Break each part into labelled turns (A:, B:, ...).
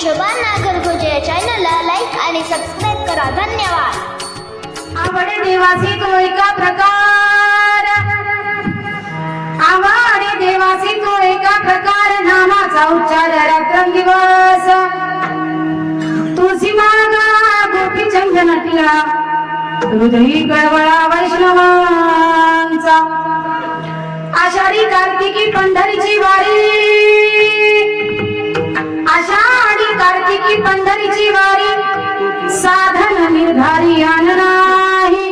A: शोभा नागरगोजे या चॅनलला लाईक आणि सबस्क्राईब करा. धन्यवाद.
B: आवडे देवासी तो एका प्रकार, आवडे देवासी तो एका प्रकार, नामाचा उच्चार रात्रंदिवस. तुळशी मागा गोपी चंदन टिळा, हृदयी कळवळा वैष्णवांचा. आषाढी कार्तिकी पंढरीची वारी, आषाढी कार्तिकी पंढरीची वारी, साधन निर्धारी आन नाही.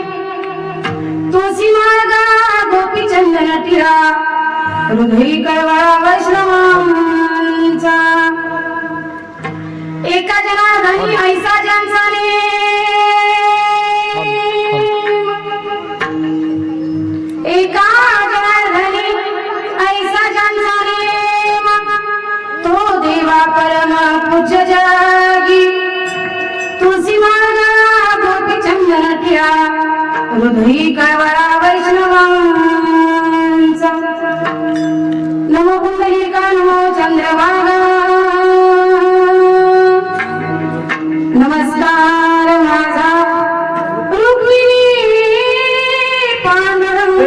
B: तुळशी मागा गोपी चंदन टिळा, हृदयी कळवळा वैष्णवांचा. एका जनार्दनी ऐसा ज्यांचा नेम, एका जनार्दनी ऐसा ज्यांचा नेम, तो देवा परम पूज्य जागी. तुळशी मागा गोपी चंदन टिळा, हृदयी कळवळा वैष्णवांचा. नमो पुंडलिका नमो चंद्रभागा, नमस्कार माझा रुक्मिणी पांडुरंग.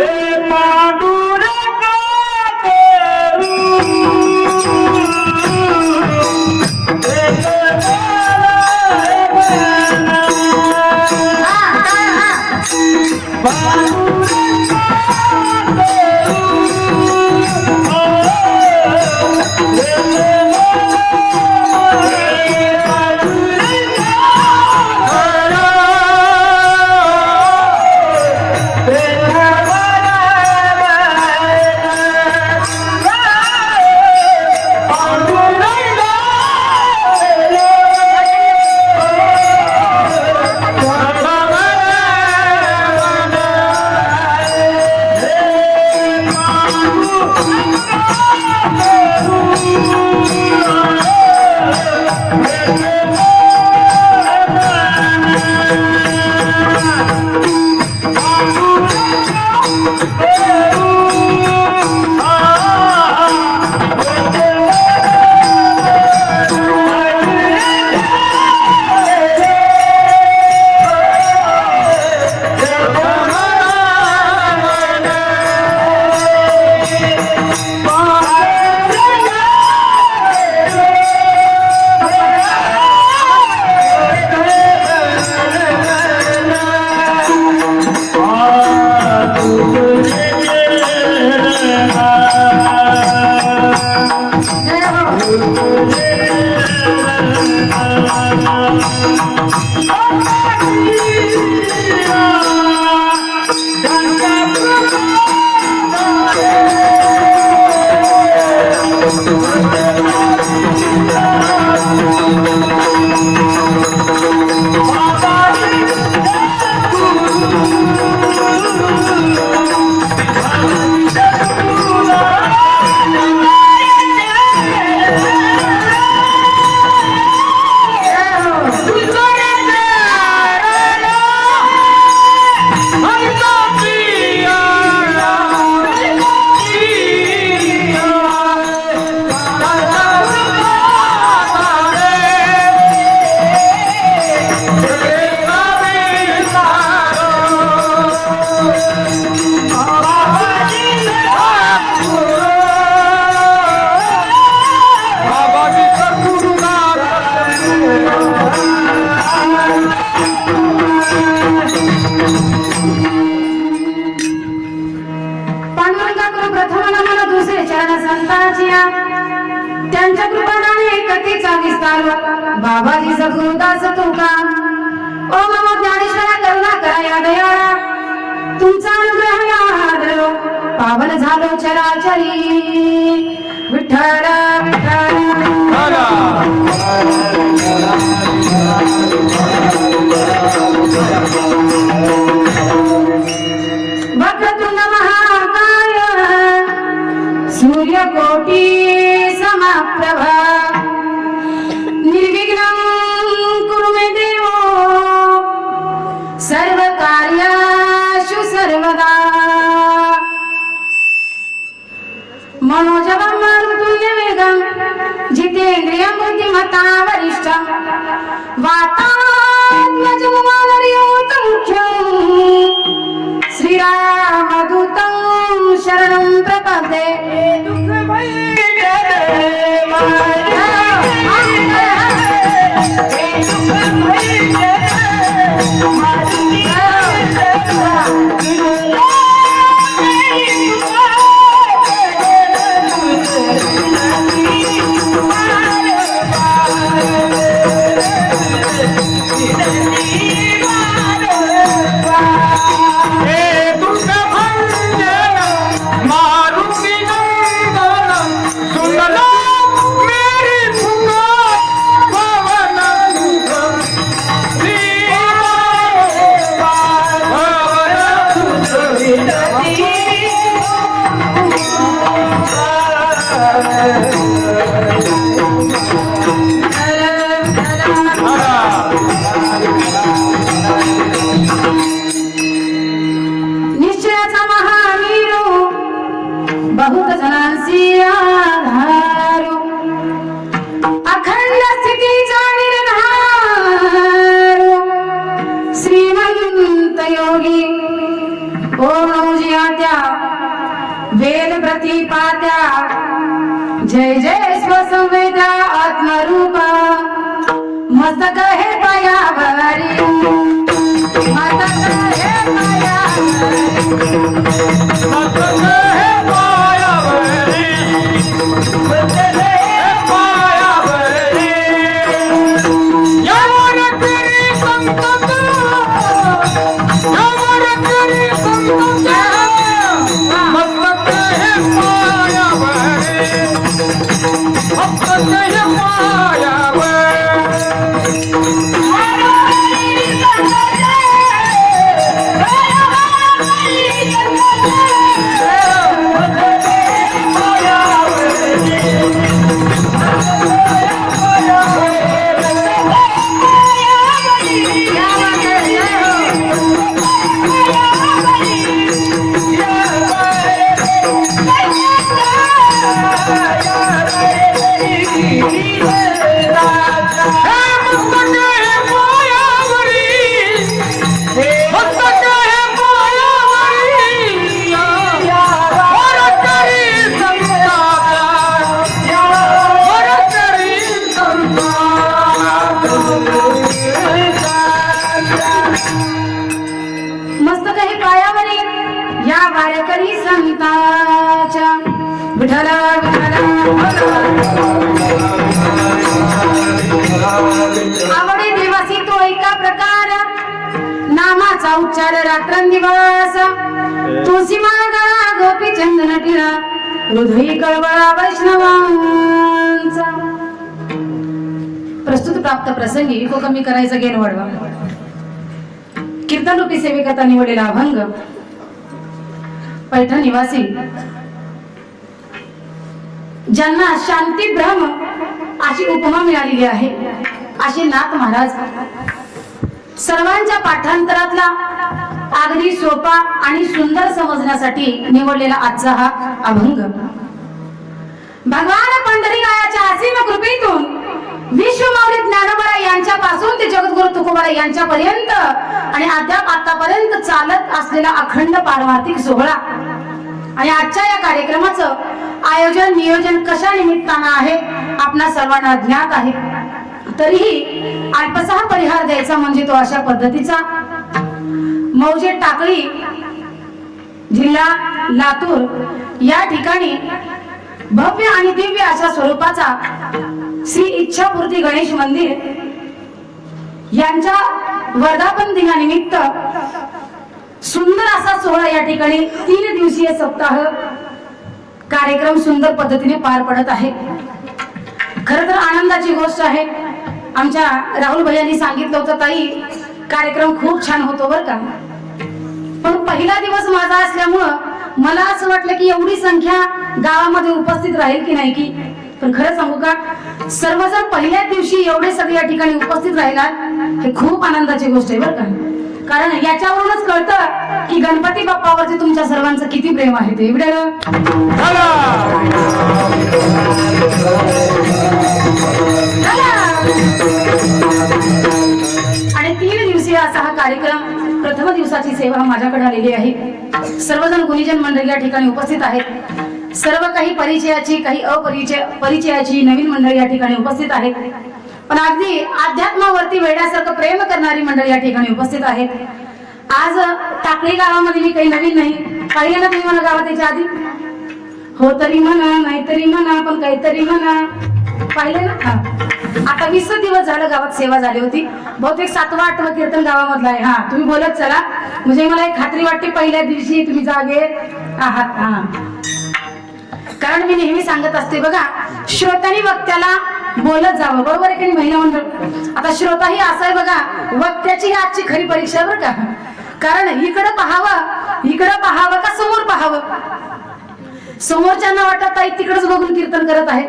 B: त्यांच्या कृपाने कथेचा विस्तार बाबाजी सद्गुरुदास तुका. ओ नमो ज्ञानेश्वरा करुणा करा या दयाळा, तुमचा अनुग्रह लादलो पावन झालो चराचरी. विठ्ठल विठ्ठल वक्रतुंड महाकाय, सूर्यकोटी समप्रभा, निर्विघ्नं कुरु मे देवो, सर्वकार्येषु सर्वदा. मनोजवं मारुतुल्यवेगं, जितेन्द्रियं बुद्धिमतां वरिष्ठं. प्रतिपात्या जय जय स्वसंवेदा आत्मरूपा मस्तक हे पायावरी मस्तक हे मस्तक हे पायावरी या वारकरी संताच्या विठ्ठला आवडे दिवसी तो एका प्रकार नामाचा उच्चार रात्रंदिवस तुळशी मागा गोपी चंदन टिळा हृदयी कळवळा वैष्णवांचा. प्रस्तुत प्राप्त प्रसंगी तो कमी करायचा गेन वाढवा. कीर्तन रूपी सेविकता निवडलेला अभंग पैठण निवासी ज्यांना शांती ब्रह्म अशी उपमा मिळालेली आहे असे नाथ महाराज सर्वांच्या पाठांतरातला अगदी सोपा आणि सुंदर समजण्यासाठी निवडलेला आजचा हा अभंग. भगवान पंढरीरायाच्या असीम कृपेतून विश्वमाऊली ज्ञानोबा यांच्यापासून ते जगद्गुरु तुकोबा यांच्यापर्यंत आणि अद्याप आतापर्यंत चालत असलेला अखंड पारमार्थिक सोहळा आणि आजच्या या कार्यक्रमाचं आयोजन नियोजन कशा निमित्तानं आहे आपणा सर्वांना ज्ञात आहे. तरीही अल्पसा परिहार द्यायचा म्हणजे तो अशा पद्धतीचा. मौजे टाकळी जिल्हा लातूर या ठिकाणी भव्य आणि दिव्य अशा स्वरूपाचा श्री इच्छापूर्ती गणेश मंदिर यांच्या वर्धापन दिनानिमित्त सुंदर असा सोहळा या ठिकाणी 3 दिवसीय सप्ताह कार्यक्रम सुंदर पद्धतीने पार पडत आहे. खर तर आनंदाची गोष्ट आहे. आमच्या राहुल भैयांनी सांगितलं होतं ताई कार्यक्रम खूप छान होतो बरं का, पण पहिला दिवस माझा असल्यामुळं मला असं वाटलं की एवढी संख्या गावामध्ये उपस्थित राहील की नाही की, पण खरं सांगू का सर्वजण पहिल्या दिवशी एवढे सगळे या ठिकाणी उपस्थित राहिलात हे खूप आनंदाची गोष्ट आहे बरं का. कारण याच्यावरूनच कळतं की गणपती बाप्पावरती तुमच्या सर्वांचं किती प्रेम आहे ते. एवढं आणि 3 दिवसीय असा हा कार्यक्रम प्रथम दिवसाची सेवा माझ्याकडे आलेली आहे. सर्वजण गुणीजन मंडळी या ठिकाणी उपस्थित आहेत. सर्व काही परिचयाची काही परिचयाची नवीन मंडळी या ठिकाणी उपस्थित आहेत. पण अगदी अध्यात्मावरती वेड्यासारखं प्रेम करणारी मंडळी या ठिकाणी उपस्थित आहेत. आज टाकळी गावामध्ये मी काही नवीन नाही. पाहिलं ना तुम्ही मला गावात यायच्या आधी? हो तरी म्हणा नाहीतरी म्हणा पण काहीतरी म्हणा. पाहिलं ना? हा आता 20 दिवस झालं गावात सेवा झाली होती. बहुतेक 7वा 8वा कीर्तन गावामधला आहे. हा तुम्ही बोलत चला म्हणजे मला एक खात्री वाटते पहिल्या दिवशी तुम्ही जागे आहात. हा कारण मी नेहमी सांगत असते बघा श्रोत्यानी वक्त्याला बोलत जावं, बरोबर आहे की महिला मंडळ. आता श्रोता ही असं आहे बघा वक्त्याची आजची खरी परीक्षा बरं का. कारण इकडं पाहावं का समोर पाहावं. समोरच्यांना वाटत ताई तिकडेच बघून कीर्तन करत आहेत,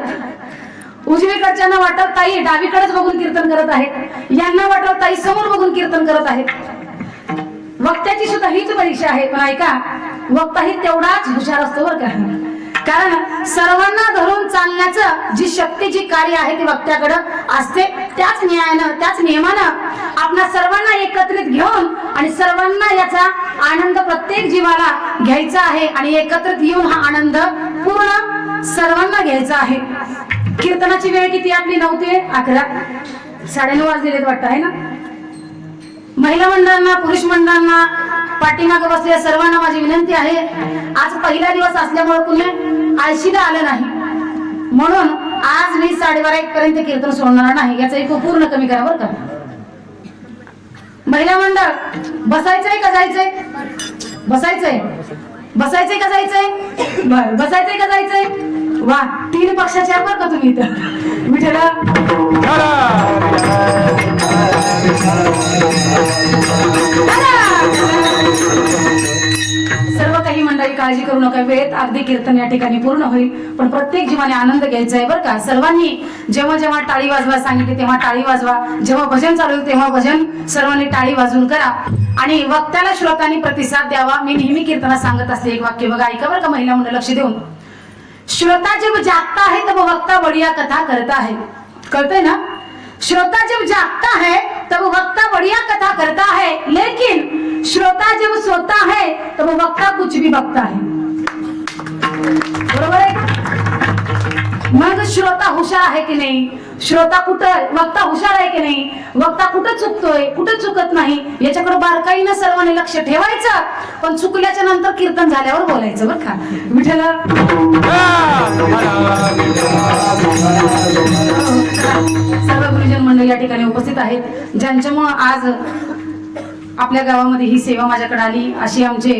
B: उजवीकडच्यांना वाटत ताई डावीकडेच बघून कीर्तन करत आहेत, यांना वाटत ताई समोर बघून कीर्तन करत आहेत. वक्त्याची सुद्धा हीच परीक्षा आहे. पण ऐका वक्ताही तेवढाच हुशार असतो बरं का. कारण सर्वांना धरून चालण्याचं जी शक्ती जी कार्य आहे ते वक्त्याकडे असते. त्याच न्यायानं त्याच नियमानं आपल्या सर्वांना एकत्रित घेऊन आणि सर्वांना याचा आनंद प्रत्येक जीवाला घ्यायचा आहे आणि एकत्रित येऊन हा आनंद पूर्ण सर्वांना घ्यायचं आहे. कीर्तनाची वेळ किती आपली 9 ते 11, 9:30 वाजलेले वाटतं आहे ना. महिला मंडळांना, पुरुष मंडळांना, पाठीमागे बसलेल्या सर्वांना माझी विनंती आहे, आज पहिला दिवस असल्यामुळे कुणी आळशीला आलं नाही, म्हणून आज मी 12:30 पर्यंत कीर्तन सोडणार नाही. याचा इको पूर्ण कमी करा बरं का. महिला मंडळ बसायचंय का जायचंय? बसायचंय. बसायचंय का जायचंय? बर, बसायचंय का जायचंय? वा, 3 पक्षाचे आहे बरं का तुम्ही इथं. विठ्ठला सर्व काही मंडळी काळजी करू नका, वेळेत अगदी कीर्तन या ठिकाणी पूर्ण होईल, पण प्रत्येक जीवाने आनंद घ्यायचा आहे बरं का. सर्वांनी जेव्हा जेव्हा टाळी वाजवा सांगितले तेव्हा टाळी वाजवा, जेव्हा भजन चालू होईल तेव्हा भजन सर्वांनी टाळी वाजवून करा आणि वक्त्याला श्रोतांनी प्रतिसाद द्यावा. मी नेहमी कीर्तनात सांगत असते एक वाक्य बघा, ऐका बरं का महिला मंडळ लक्ष देऊन. श्रोता जब जागता है तब वक्ता बढ़िया कथा करता है. कळतंय ना? श्रोता जब जागता है तब वक्ता बढ़िया कथा करता है, लेकिन श्रोता जब सोता है तब वक्ता कुछ भी बकता है. बरोबर आहे? मग श्रोता हुशार आहे की नाही? श्रोता कुठं, वक्ता हुशार आहे की नाही? वक्ता कुठं चुकतोय, कुठं चुकत नाही, याच्याकडे बारकाईनं सर्वांनी लक्ष ठेवायचं. पण चुकल्याच्या नंतर कीर्तन झाल्यावर बोलायचं बरं का. विठ्ठला सर्व गुरुजन मंडळी या ठिकाणी उपस्थित आहेत, ज्यांच्यामुळे आज आपल्या गावामध्ये ही सेवा माझ्याकडे आली. अशी आमचे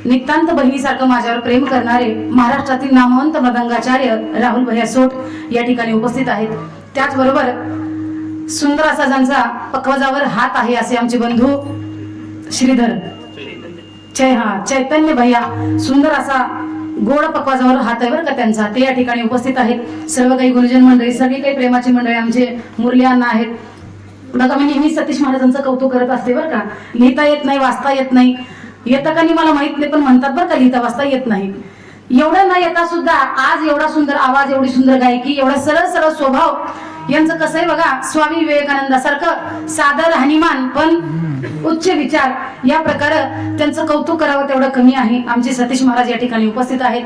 B: नितांत बहिणीसारखं माझ्यावर प्रेम करणारे महाराष्ट्रातील नामवंत मृदंगाचार्य राहुल भैया सोट या ठिकाणी उपस्थित आहेत. त्याचबरोबर सुंदर असा ज्यांचा पकवाजावर हात आहे असे आमचे बंधू श्रीधर चैतन्य भैया, सुंदर असा गोड पकवाजावर हात आहे बरं का त्यांचा, ते या ठिकाणी उपस्थित आहेत. सर्व काही गुरुजन मंडळी, सगळी काही प्रेमाची मंडळी आमचे मुरलियांना आहेत बघा. मी नेहमी सतीश महाराजांचं कौतुक करत असते बरं का. लिहिता येत नाही, वाचता येत नाही, येतं का नाही मला माहित नाही, पण म्हणतात बरं का लिहिता वाचता येत नाही. एवढं न येता सुद्धा आज एवढा सुंदर आवाज, एवढी सुंदर गायकी, एवढा सरळ सरळ स्वभाव यांचं कसं आहे बघा. स्वामी विवेकानंदासारखं साधं राहणीमान पण उच्च विचार, या प्रकारे त्यांचं कौतुक करावं तेवढं कमी आहे. आमचे सतीश महाराज या ठिकाणी उपस्थित आहेत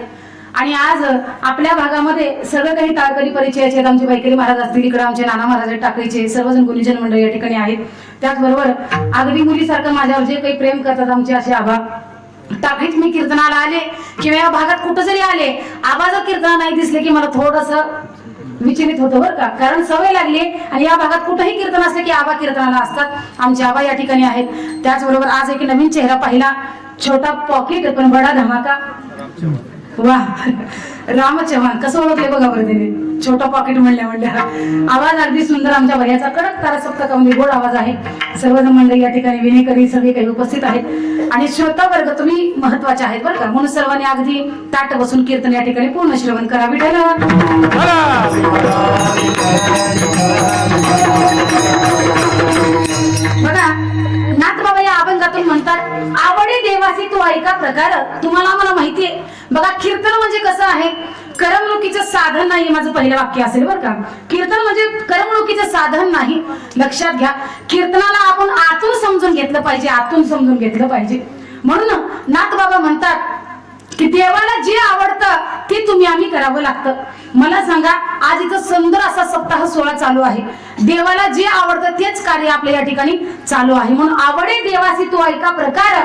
B: आणि आज आपल्या भागामध्ये सगळं काही टाळकरी परिचयाचे आहेत. आमचे बैकरी महाराज असतील, इकडे आमचे नाना महाराज आहेत टाकळीचे, सर्वजण गुरुजन मंडळ या ठिकाणी आहेत. त्याचबरोबर अगदी मुलीसारखं माझ्यावर जे काही प्रेम करतात आमचे असे आबा. टाकळीत मी कीर्तनाला आले किंवा या भागात कुठं जरी आले, आबा जर कीर्तनाला नाही दिसले की मला थोडंसं विचलित होतं बरं का, कारण सवय लागली. आणि या भागात कुठेही कीर्तन असले की आबा कीर्तनाला असतात. आमचे आबा या ठिकाणी आहेत. त्याचबरोबर आज एक नवीन चेहरा पाहिला, छोटा पॉकेट पण बडा धमाका. वा, राम चव्हाण कसं ओळखले बघा बरं त्याने, छोटा पॉकेट म्हणल्या आवाज अगदी सुंदर. आमच्या भैयाचा कडक तारा सप्तकामध्ये गोड आवाज आहे. सर्वजण मंडळी या ठिकाणी विनेकरी सगळे काही उपस्थित आहेत आणि श्रोता वर्ग तुम्ही महत्वाचे आहेत बरं का, म्हणून सर्वांनी अगदी ताट बसून कीर्तन या ठिकाणी पूर्ण श्रवण करा. विठ्ठला बघा, नाथबाबा या अभंगातून म्हणतात, आवडे देवासी तू ऐका प्रकार. तुम्हाला मला माहितीये बघा, कीर्तन म्हणजे कसं आहे, करमणुकीचं साधन नाही. माझं पहिलं वाक्य असेल बरं का. कीर्तन म्हणजे करमणुकीचं साधन नाही, लक्षात घ्या. कीर्तनाला आपण आतून समजून घेतलं पाहिजे, आतून समजून घेतलं पाहिजे. म्हणून नाथबाबा म्हणतात की देवाला जे आवडतं ते तुम्ही आम्ही करावं लागतं. मला सांगा, आज इथं सुंदर असा सप्ताह सोहळा चालू आहे. देवाला जे आवडतं तेच कार्य आपल्या या ठिकाणी चालू आहे. म्हणून आवडे देवासी तू ऐका प्रकार,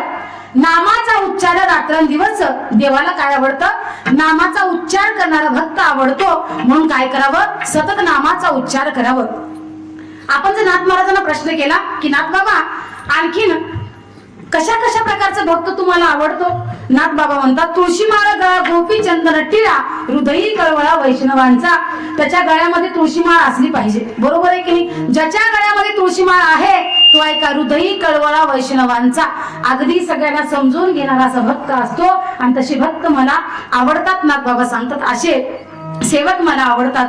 B: नामाचा उच्चार रात्रंदिवस. देवाला काय आवडतं? नामाचा उच्चार करणारा भक्त आवडतो. म्हणून काय करावं? सतत नामाचा उच्चार करावं. आपण जर नाथ महाराजांना प्रश्न केला की नाथ बाबा आणखीन कशा कशा प्रकारचा भक्त तुम्हाला आवडतो, नाथ बाबा म्हणतात, तुळशी माळ गळा गोपी चंदन टिळा, हृदयी कळवळा वैष्णवांचा. त्याच्या गळ्यामध्ये तुळशी माळ असली पाहिजे, बरोबर आहे की नाही? ज्याच्या गळ्यामध्ये तुळशी माळ आहे तो ऐका, हृदयी कळवळा वैष्णवांचा. अगदी सगळ्यांना समजून घेणारा असा भक्त असतो आणि तसे भक्त मला आवडतात. नाथ बाबा सांगतात असे सेवक मला आवडतात.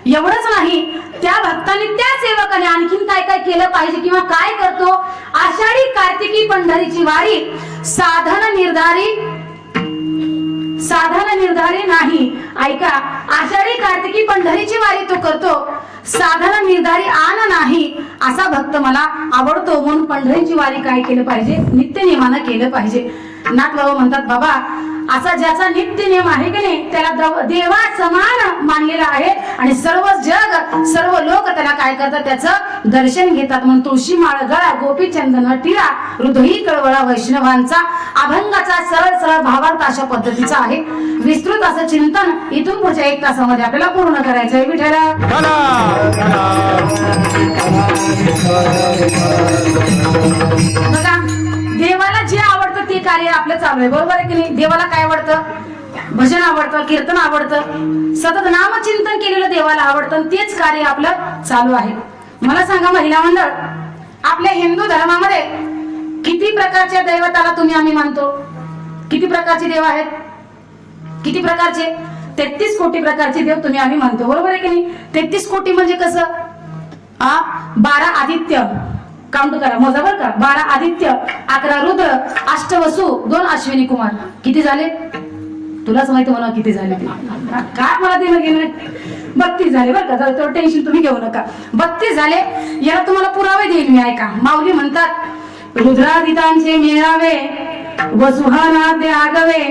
B: एवढंच नाही, त्या भक्ताने त्या सेवकाने आणखीन काय काय केलं पाहिजे किंवा काय करतो? आषाढी कार्तिकी पंढरीची वारी साधन निर्धारी नाही. ऐका, आषाढी कार्तिकी पंढरीची वारी तो करतो, साधन निर्धारी आन नाही. असा भक्त मला आवडतो. म्हणून पंढरीची वारी काय केलं पाहिजे? नित्य नियमानं केलं पाहिजे. नाथ बाबा म्हणतात, बाबा असा ज्याचा नित्य नियम आहे की नाही त्याला देवा समान मानलेला आहे आणि सर्व जग सर्व लोक त्याला काय करतात त्याचं दर्शन घेतात. म्हणून तुळशी माळ गळा गोपी चंदन टिळा हृदयी कळवळा वैष्णवांचा अभंगाचा सरळ सरळ भावार्थ अशा पद्धतीचा आहे. विस्तृत असं चिंतन इथून पुढच्या 1 तासामध्ये आपल्याला पूर्ण करायचं आहे. विठ्ठला बघा देवाला जे आवडतं ते कार्य आपलं चालू आहे, बरोबर आहे की नाही. देवाला काय आवडतं? भजन आवडतं, कीर्तन आवडतं, सतत नामचिंतन केलेलं देवाला आवडतं, तेच कार्य आपलं चालू आहे. मला सांगा महिला मंडळ, आपल्या हिंदू धर्मामध्ये किती प्रकारच्या दैवताला तुम्ही आम्ही मानतो? किती प्रकारचे देव आहेत? किती प्रकारचे? 33 कोटी प्रकारचे देव तुम्ही आम्ही मानतो, बरोबर आहे की नाही. 33 कोटी म्हणजे कसं? 12 आदित्य काउंट करा, मोजा बरं का. 12 आदित्य, 11 रुद्र, 8 वसु, 2 अश्विनी कुमार. किती झाले? तुलाच माहिती म्हणा किती झाले ते. काय मला देणं घेणं? 32 झाले बरं का. तेवढं टेन्शन तुम्ही घेऊ नका. 32 झाले. याला तुम्हाला पुरावे देईल मी, ऐका. माऊली म्हणतात रुद्रादितांचे मेळावे वसुहाना ते आगवे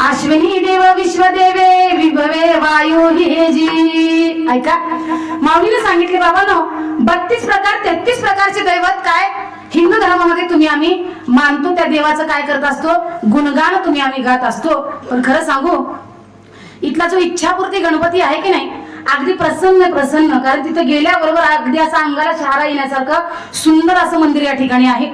B: अश्विनी देव विश्वदेवे विभवे वायू हे जी. ऐका माऊलीने सांगितले बाबांनो 32 प्रकार 33 प्रकारचे दैवत काय हिंदू धर्मामध्ये तुम्ही आम्ही मानतो. त्या देवाचं काय करत असतो? गुणगान तुम्ही आम्ही गात असतो. पण खरं सांगू इथला जो इच्छापूर्ती गणपती आहे की नाही अगदी प्रसन्न कारण तिथे गेल्याबरोबर अगदी असं अंगाला शहारा येण्यासारखं सुंदर असं मंदिर या ठिकाणी आहे.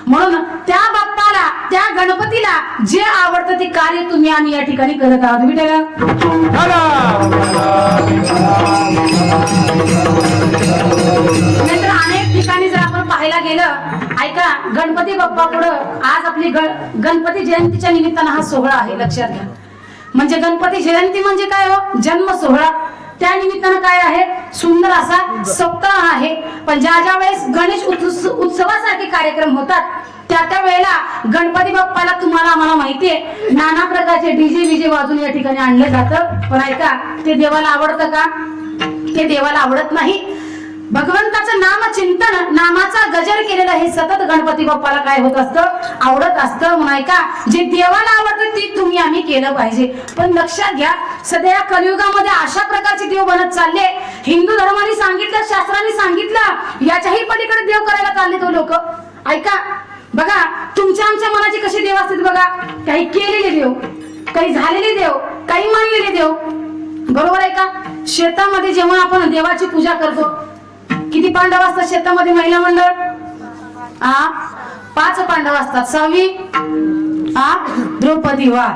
B: म्हणून त्या बाप्पाला त्या गणपतीला जे आवडतं ते कार्य तुम्ही आम्ही या ठिकाणी करत आहोत. विठ्ठला नंतर अनेक ठिकाणी जर आपण पाहायला गेलं, ऐका गणपती बाप्पा पुढं आज आपली गणपती जयंतीच्या निमित्तानं हा सोहळा आहे, लक्षात घ्या. म्हणजे गणपती जयंती म्हणजे काय हो? जन्म सोहळा. त्या निमित्तानं काय आहे? सुंदर असा सप्ताह आहे. पण ज्या वेळेस गणेश उत्सवासारखे कार्यक्रम होतात त्या वेळेला गणपती बाप्पाला तुम्हाला आम्हाला माहितीये नाना प्रकारचे डीजे वाजून या ठिकाणी आणलं जातं. पण ऐका ते देवाला आवडतं का? ते देवाला आवडत नाही. भगवंताचं नाम चिंतन नामाचा गजर केलेलं हे सतत गणपती बाप्पाला काय होत असतं? आवडत असतं. म्हणून ऐका जे देवाला आवडतं ते तुम्ही आम्ही केलं पाहिजे. पण लक्षात घ्या सध्या कलियुगामध्ये अशा प्रकारचे देव बनत चालले. हिंदू धर्माने सांगितलं, शास्त्राने सांगितलं, याच्याही पलीकडे देव करायला चालले तो लोक. ऐका बघा तुमच्या आमच्या मनाचे कसे देव असतात बघा. काही केलेले देव, काही झालेले देव, काही मानलेले देव, बरोबर आहे का. शेतामध्ये जेव्हा आपण देवाची पूजा करतो किती पांडव असतात शेतामध्ये महिला मंडळ? 5 पांडव असतात. 6वी द्रौपदी. वा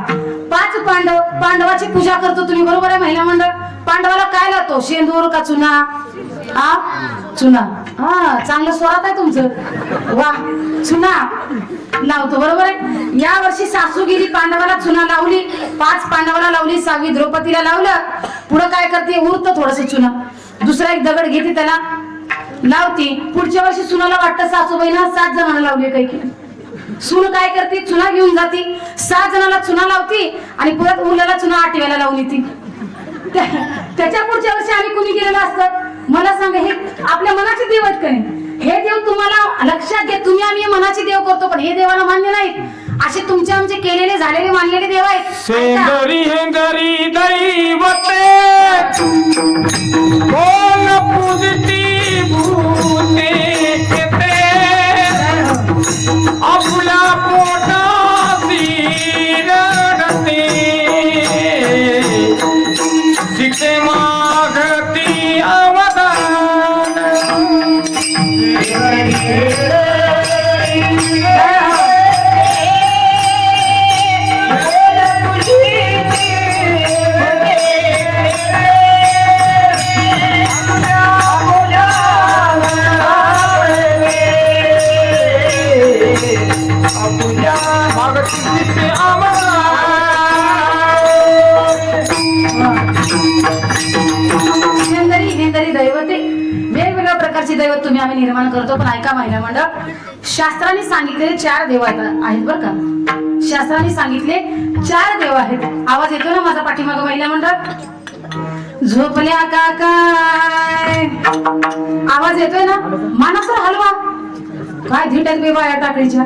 B: 5 पांडव. पांडवाची पूजा करतो तुम्ही, बरोबर आहे महिला मंडळ. पांडवाला काय लावतो? शेंदूर का चुना? चुना. चांगलं स्वरात आहे तुमचं. वा चुना लावतो, बरोबर आहे. या वर्षी सासूगिरी पांडवाला चुना लावली, 5 पांडवाला लावली, 6वी द्रौपदीला लावलं. पुढं काय करते? उरतं थोडस चुना. दुसरा एक दगड घेते त्याला लावती. पुढच्या वर्षी सुनाला वाटतं सासूबाईनं 7 जणांना लावली. काही सून काय करते? चुना घेऊन जाती, 7 जणांना चुना लावती आणि परत मुलाला चुना 8व्याला लावून येते. त्याच्या पुढच्या वर्षी आणि कुणी गेलेलं असतं? मला सांगा हे आपल्या मनाचे देव आहेत का नाही? हे देव तुम्हाला लक्षात घ्या. तुम्ही आम्ही मनाचे देव करतो पण हे देवाला मान्य नाहीत. असे तुमचे आमचे केलेले झालेले मानलेले देव आहेत.
C: सेंदरी हेंदरी दैवते कोण पूजती भूते केते आपल्या पोटासी रडते जिथे मागती अवदान
B: दैवते वेगवेगळ्या प्रकारचे दैवत तुम्ही आम्ही निर्माण करतो. पण ऐका महिला मंडळ शास्त्राने सांगितलेले 4 देव आहेत बरं का. शास्त्राने सांगितले 4 देव आहेत. आवाज येतो ना माझा पाठीमागं महिला मंडळ? झोपल्या का काय? आवाज येतोय ना? मानसर हलवा काय धीट आहेत बेबा या टाकडीच्या.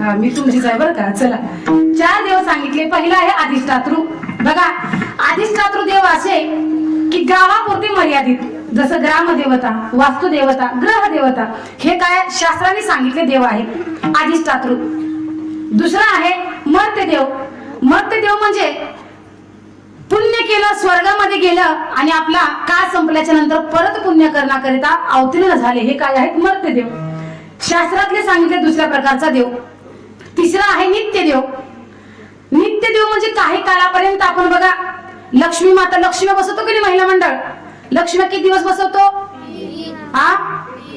B: हा, मी तुमचीच आहे बरं का. चला, 4 देव सांगितले. पहिला आहे अधिष्ठातृ. बघा, अधिष्ठातृ देव असे की गावापुरते मर्यादित, जसं ग्रामदेवता, वास्तुदेवता, ग्रह देवता, हे काय शास्त्राने सांगितले देव आहे अधिष्ठातृ. दुसरा आहे मर्त्यदेव. मर्त्यदेव म्हणजे पुण्य केलं, स्वर्गामध्ये गेलं आणि आपला काळ संपल्याच्या नंतर परत पुण्य करण्याकरिता अवतीर्ण झाले, हे काय आहेत मर्त्यदेव. शास्त्रातले सांगितले दुसऱ्या प्रकारचा देव. तिसरा आहे नित्यदेव. नित्यदेव म्हणजे काही काळापर्यंत आपण बघा लक्ष्मी माता, लक्ष्मी बसवतो की नाही महिला मंडळ, लक्ष्मी किती दिवस बसवतो? हा,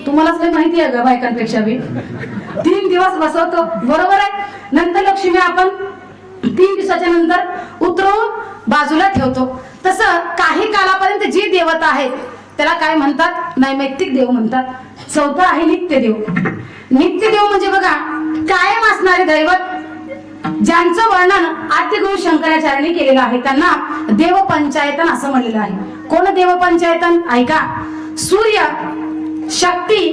B: तुम्हालाच काही माहिती आहे का बायकांपेक्षा बी? 3 दिवस बसवतो, बरोबर आहे. नंतर लक्ष्मी आपण 3 दिवसाच्या नंतर उतरवून बाजूला ठेवतो. तसं काही कालापर्यंत जी देवता आहेत त्याला काय म्हणतात? नैमित्तिक देव म्हणतात. चौथा आहे नित्यदेव. नित्यदेव म्हणजे बघा कायम असणारे दैवत, ज्यांचं वर्णन आद्यगुरु शंकराचार्यांनी केलेलं आहे, त्यांना देव पंचायतन असं म्हणलेलं आहे. कोण देव पंचायतन? ऐका, सूर्य, शक्ती,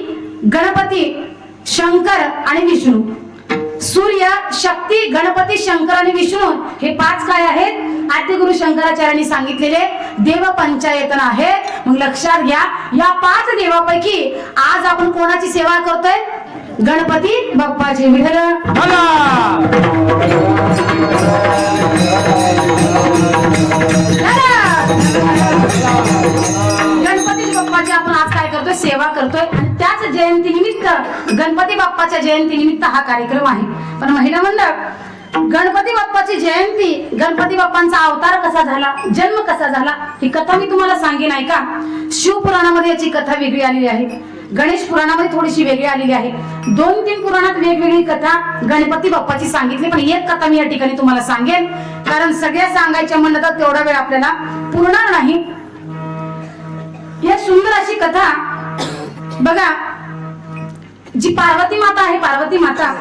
B: गणपती, शंकर आणि विष्णू. सूर्य, शक्ती, गणपती, शंकर आणि विष्णू हे 5 काय आहेत? आद्यगुरु शंकराचार्यांनी सांगितलेले देव पंचायतन आहे. मग लक्षात घ्या, या 5 देवापैकी आज आपण कोणाची सेवा करतोय? गणपती बाप्पाची. विठ्ठल गणपती बाप्पाची आपण आज काय करतोय? सेवा करतोय. आणि त्याच जयंती निमित्त, गणपती बाप्पाच्या जयंती निमित्त हा कार्यक्रम आहे. पण महिला मंडळ, गणपती बाप्पाची जयंती, गणपती बाप्पांचा अवतार कसा झाला, जन्म कसा झाला, ही कथा मी तुम्हाला सांगेन. ऐका, शिवपुराणामध्ये याची कथा वेगळी आलेली आहे, गणेश पुराणामध्ये थोडीशी वेगळी आलेली आहे. 2-3 पुराणात वेगवेगळी कथा गणपती बाप्पाची सांगितली. पण एक कथा मी या ठिकाणी तुम्हाला सांगेन, कारण सगळ्या सांगायच्या म्हणलं तर तेवढा वेळ आपल्याला पुरणार नाही. एक सुंदर अशी कथा बघा, जी पार्वती माता आहे, पार्वती माता,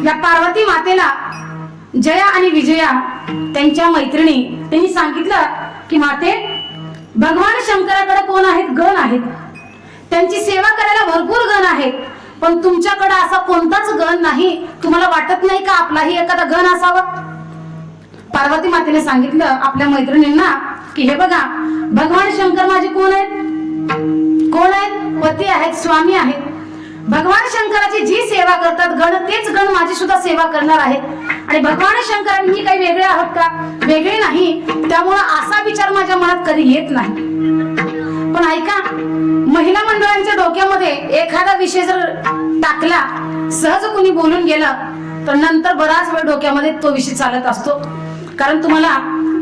B: या पार्वती मातेला जया आणि विजया त्यांच्या मैत्रिणी त्यांनी सांगितलं की माते, भगवान शंकराकडे कोण आहेत? गण आहेत. त्यांची सेवा करायला भरपूर गण आहेत, पण तुमच्याकडे असा कोणताच गण नाही. तुम्हाला वाटत नाही का आपलाही एखादा गण असावा? पार्वती मातेने सांगितलं आपल्या मैत्रिणींना की हे बघा, भगवान शंकर माझे कोण आहेत? कोण आहेत? पती आहेत, स्वामी आहेत. भगवान शंकराची जी सेवा करतात गण, तेच गण माझी सुद्धा सेवा करणार आहेत. आणि भगवान शंकरांनी काही वेगळे आहोत का? वेगळे नाही. त्यामुळे असा विचार माझ्या मनात कधी येत नाही. पण ऐका, महिला मंडळांच्या डोक्यामध्ये एखादा विषय जर टाकला, सहज कोणी बोलून गेलं, तर नंतर बराच वेळ डोक्यामध्ये तो विषय चालत असतो. कारण तुम्हाला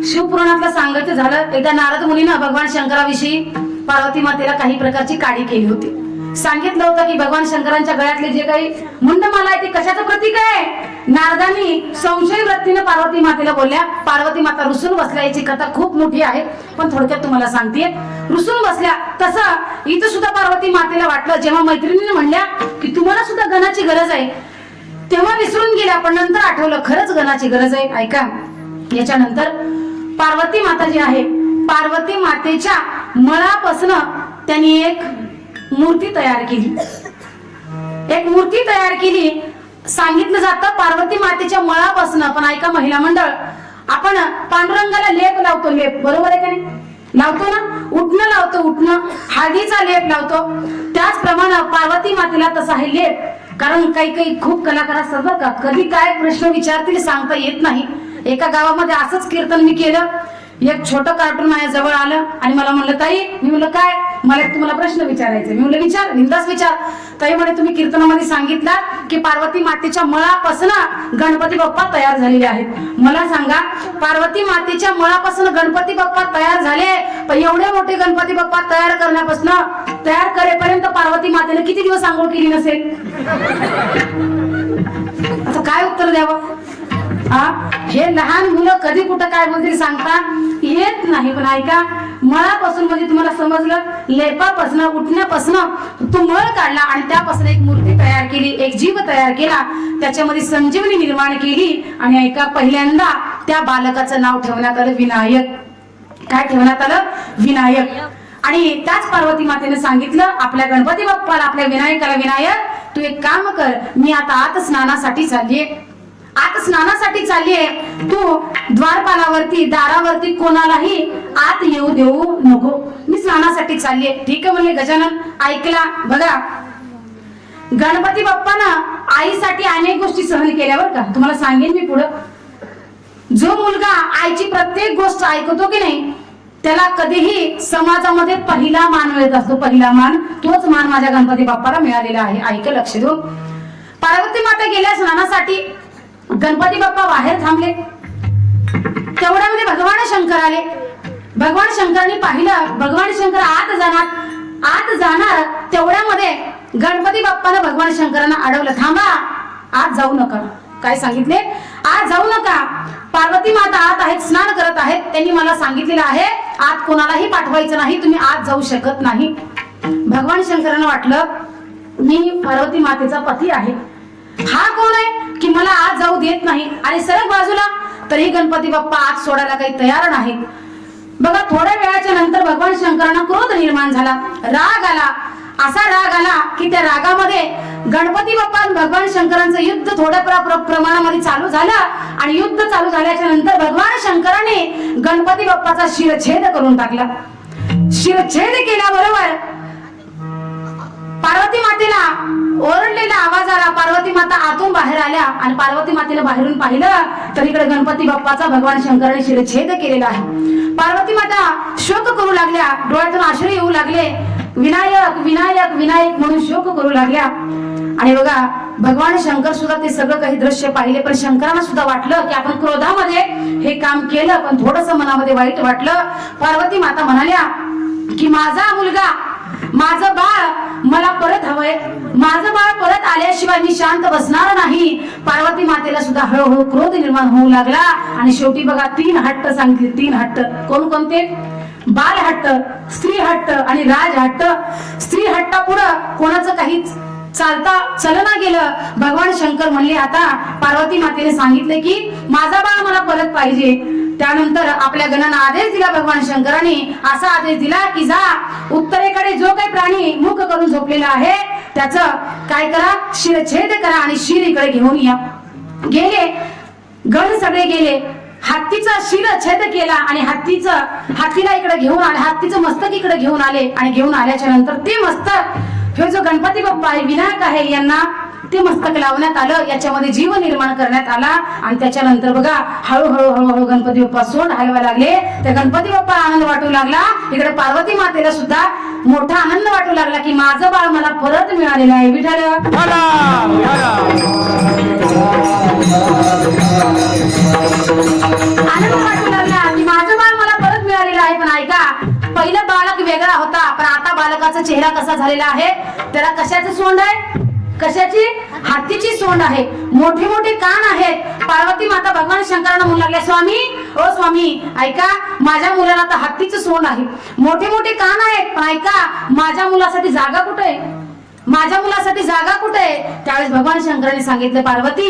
B: शिवपुराणातलं सांगायचं झालं, एकदा नारद मुनीनं भगवान शंकराविषयी पार्वती मातेला काही प्रकारची काडी केली होती. सांगितलं होतं की भगवान शंकरांच्या गळ्यातले जे काही मुंडमाला आहे ते कशाचं प्रतीक आहे? नारदांनी संशय वृत्तीने पार्वती मातेला बोलल्या. पार्वती माता रुसून बसल्या. याची कथा खूप मोठी आहे, पण थोडक्यात तुम्हाला सांगते. रुसून बसल्या. तसं इथं सुद्धा पार्वती मातेला वाटलं, जेव्हा मैत्रिणीने म्हणल्या की तुम्हाला सुद्धा गणाची गरज आहे, तेव्हा विसरून गेल्या. पण नंतर आठवलं खरंच गणाची गरज आहे. ऐका, याच्यानंतर पार्वती माता जी आहे, पार्वती मातेच्या मळापासून त्यांनी एक मूर्ती तयार केली. एक मूर्ती तयार केली. सांगितलं जातं पार्वती मातेच्या मळापासून. पण ऐका महिला मंडळ, आपण पांडुरंगाला लेप लावतो, लेप, बरोबर आहे का नाही? लावतो ना, उठणं लावतो, उठणं, हळदीचा लेप लावतो. त्याचप्रमाणे पार्वती मातेला तसा आहे लेप. कारण काही काही खूप कलाकार असतात बरं का, कधी काय प्रश्न विचारतील सांगता येत नाही. एका गावामध्ये असंच कीर्तन मी केलं. एक छोटं कार्टून माझ्या जवळ आलं आणि मला म्हणलं, ताई, मी म्हणलं काय? मला तुम्हाला प्रश्न विचारायचा. मी म्हणलं विचार, बिंदास विचार. ताई म्हणे तुम्ही कीर्तनामध्ये सांगितलं की पार्वती मातेच्या मळापासून गणपती बाप्पा तयार झालेले आहेत. मला सांगा, पार्वती मातेच्या मळापासून गणपती बाप्पा तयार झाले, पण एवढे मोठे गणपती बाप्पा तयार करण्यापासून तयार करेपर्यंत पार्वती मातेने किती दिवस आंघोळ केली नसेल? आता काय उत्तर द्यावं? हे लहान मुलं कधी कुठं काय बोलतील सांगता येत नाही. पण ऐका, मळापासून म्हणजे तुम्हाला समजलं, लेपापासून, उठण्यापासून तो मळ काढला आणि त्यापासून एक मूर्ती तयार केली, एक जीव तयार केला, त्याच्यामध्ये संजीवनी निर्माण केली. आणि ऐका, पहिल्यांदा त्या बालकाचं नाव ठेवण्यात आलं विनायक. काय ठेवण्यात आलं? विनायक. आणि त्याच पार्वती मातेने सांगितलं आपल्या गणपती बाप्पाला, आपल्या विनायकाला, विनायक तू एक काम कर, मी आता आत स्नानासाठी चाललीये, आत स्नानासाठी चाललीये, तू द्वारपालावरती दारावरती कोणालाही आत येऊ देऊ नको, मी स्नानासाठी चाललीये. ठीक आहे म्हणले गजानन. ऐकला. बघा गणपती बाप्पानं आईसाठी अनेक गोष्टी सहन केल्या बरं का. तुम्हाला सांगेन मी पुढं. जो मुलगा आईची प्रत्येक गोष्ट ऐकतो की नाही त्याला कधीही समाजामध्ये पहिला मान मिळत असतो. पहिला मान, तोच मान माझ्या गणपती बाप्पाला मिळालेला आहे. ऐक, लक्ष देऊन. पार्वती माता गेल्या स्नानासाठी, गणपती बाप्पा बाहेर थांबले. तेवढ्यामध्ये भगवान शंकर आले. भगवान शंकरांनी पाहिलं, भगवान शंकर आत जाणार तेवढ्यामध्ये गणपती बाप्पानं भगवान शंकरांना अडवलं, थांबा, आत जाऊ नका. काय सांगितले? आत जाऊ नका. पार्वती माता आत आहेत, स्नान करत आहेत, त्यांनी मला सांगितलेलं आहे आत कोणालाही पाठवायचं नाही, तुम्ही आत जाऊ शकत नाही. भगवान शंकरांना वाटलं मी पार्वती मातेचा पती आहे, हा कोण आहे की मला आत जाऊ देत नाही, आणि सरळ बाजूला. तरी गणपती बाप्पा आत सोडायला काही तयार नाहीत. बघा थोड्या वेळाच्या नंतर भगवान शंकरांना क्रोध निर्माण झाला, राग आला. असा राग आला की त्या रागामध्ये गणपती बाप्पा आणि भगवान शंकरांचं युद्ध थोड्या प्रमाणामध्ये चालू झालं. आणि युद्ध चालू झाल्याच्या नंतर भगवान शंकराने गणपती बाप्पाचा शिरच्छेद करून टाकला. शिरच्छेद केल्याबरोबर पार्वती मातेला ओरडलेला आवाज आला. पार्वती माता आतून बाहेर आल्या आणि पार्वती मातेने बाहेरून पाहिलं तर इकडे गणपती बाप्पाचा भगवान शंकराने शिरच्छेद केलेला आहे. पार्वती माता शोक करू लागल्या, डोळ्यातून अश्रू येऊ लागले. विनायक विनायक विनायक म्हणून शोक करू लागल्या. आणि बघा भगवान शंकर सुद्धा ते सगळं काही दृश्य पाहिले, पण शंकरांना सुद्धा वाटलं की आपण क्रोधामध्ये हे काम केलं, पण थोडस मनामध्ये वाईट वाटलं. पार्वती माता म्हणाल्या की माझा मुलगा, माझं बाळ मला परत हवंय, माझं बाळ परत आल्याशिवाय मी शांत बसणार नाही. पार्वती मातेला सुद्धा हळूहळू क्रोध निर्माण होऊ लागला. आणि शेवटी बघा 3 हट्ट सांगितले. 3 हट्ट कोणकोणते? बाल हट्ट, स्त्री हट्ट आणि राज हट्ट. स्त्री हट्टापुढं कोणाचं काही चालता चलना गेलं. भगवान शंकर म्हणले आता पार्वती मातेने सांगितले की माझा बाळ मला परत पाहिजे. त्यानंतर आपल्या गणांना आदेश दिला भगवान शंकरांनी. असा आदेश दिला की जा उत्तरेकडे जो काही प्राणी मुख करून झोपलेला आहे त्याचं काय करा, शिरच्छेद करा आणि शिर इकडे घेऊन या. गेले गण सगळे गेले. हत्तीचा शिरच्छेद केला आणि हत्तीला इकडे घेऊन आले, हत्तीचं मस्तक इकडे घेऊन आले. आणि घेऊन आल्याच्या नंतर ते मस्तक, हे जो गणपती बाप्पा आहे, विनायक आहे, यांना ते मस्तक लावण्यात आलं. याच्यामध्ये जीव निर्माण करण्यात आला. आणि त्याच्यानंतर बघा हळूहळू हळूहळू गणपती बाप्पा सोंड हलवा लागले. त्या गणपती बाप्पा आनंद वाटू लागला. इकडे पार्वती मातेला सुद्धा मोठा आनंद वाटू लागला की माझं बाळ मला परत मिळालेलं आहे. विठ्ठल आनंद वाटू लागला की माझं बाळ मला परत मिळालेलं आहे. पण ऐका, पहिला बालक वेगळा होता, पण आता बालकाचा चेहरा कसा झालेला आहे? त्याला कशाचं सोंड आहे? कशाची? हत्तीची सोंड आहे. मोठे मोठे कान आहेत. पार्वती माता भगवान शंकरांना म्हणू लागल्या स्वामी, ओ स्वामी ऐका, माझ्या मुलाला आता हत्तीचं सोंड आहे, मोठे मोठे कान आहेत, पण ऐका माझ्या मुलासाठी जागा कुठे आहे? माझ्या मुलासाठी जागा कुठे आहे? त्यावेळेस भगवान शंकरांनी सांगितलं पार्वती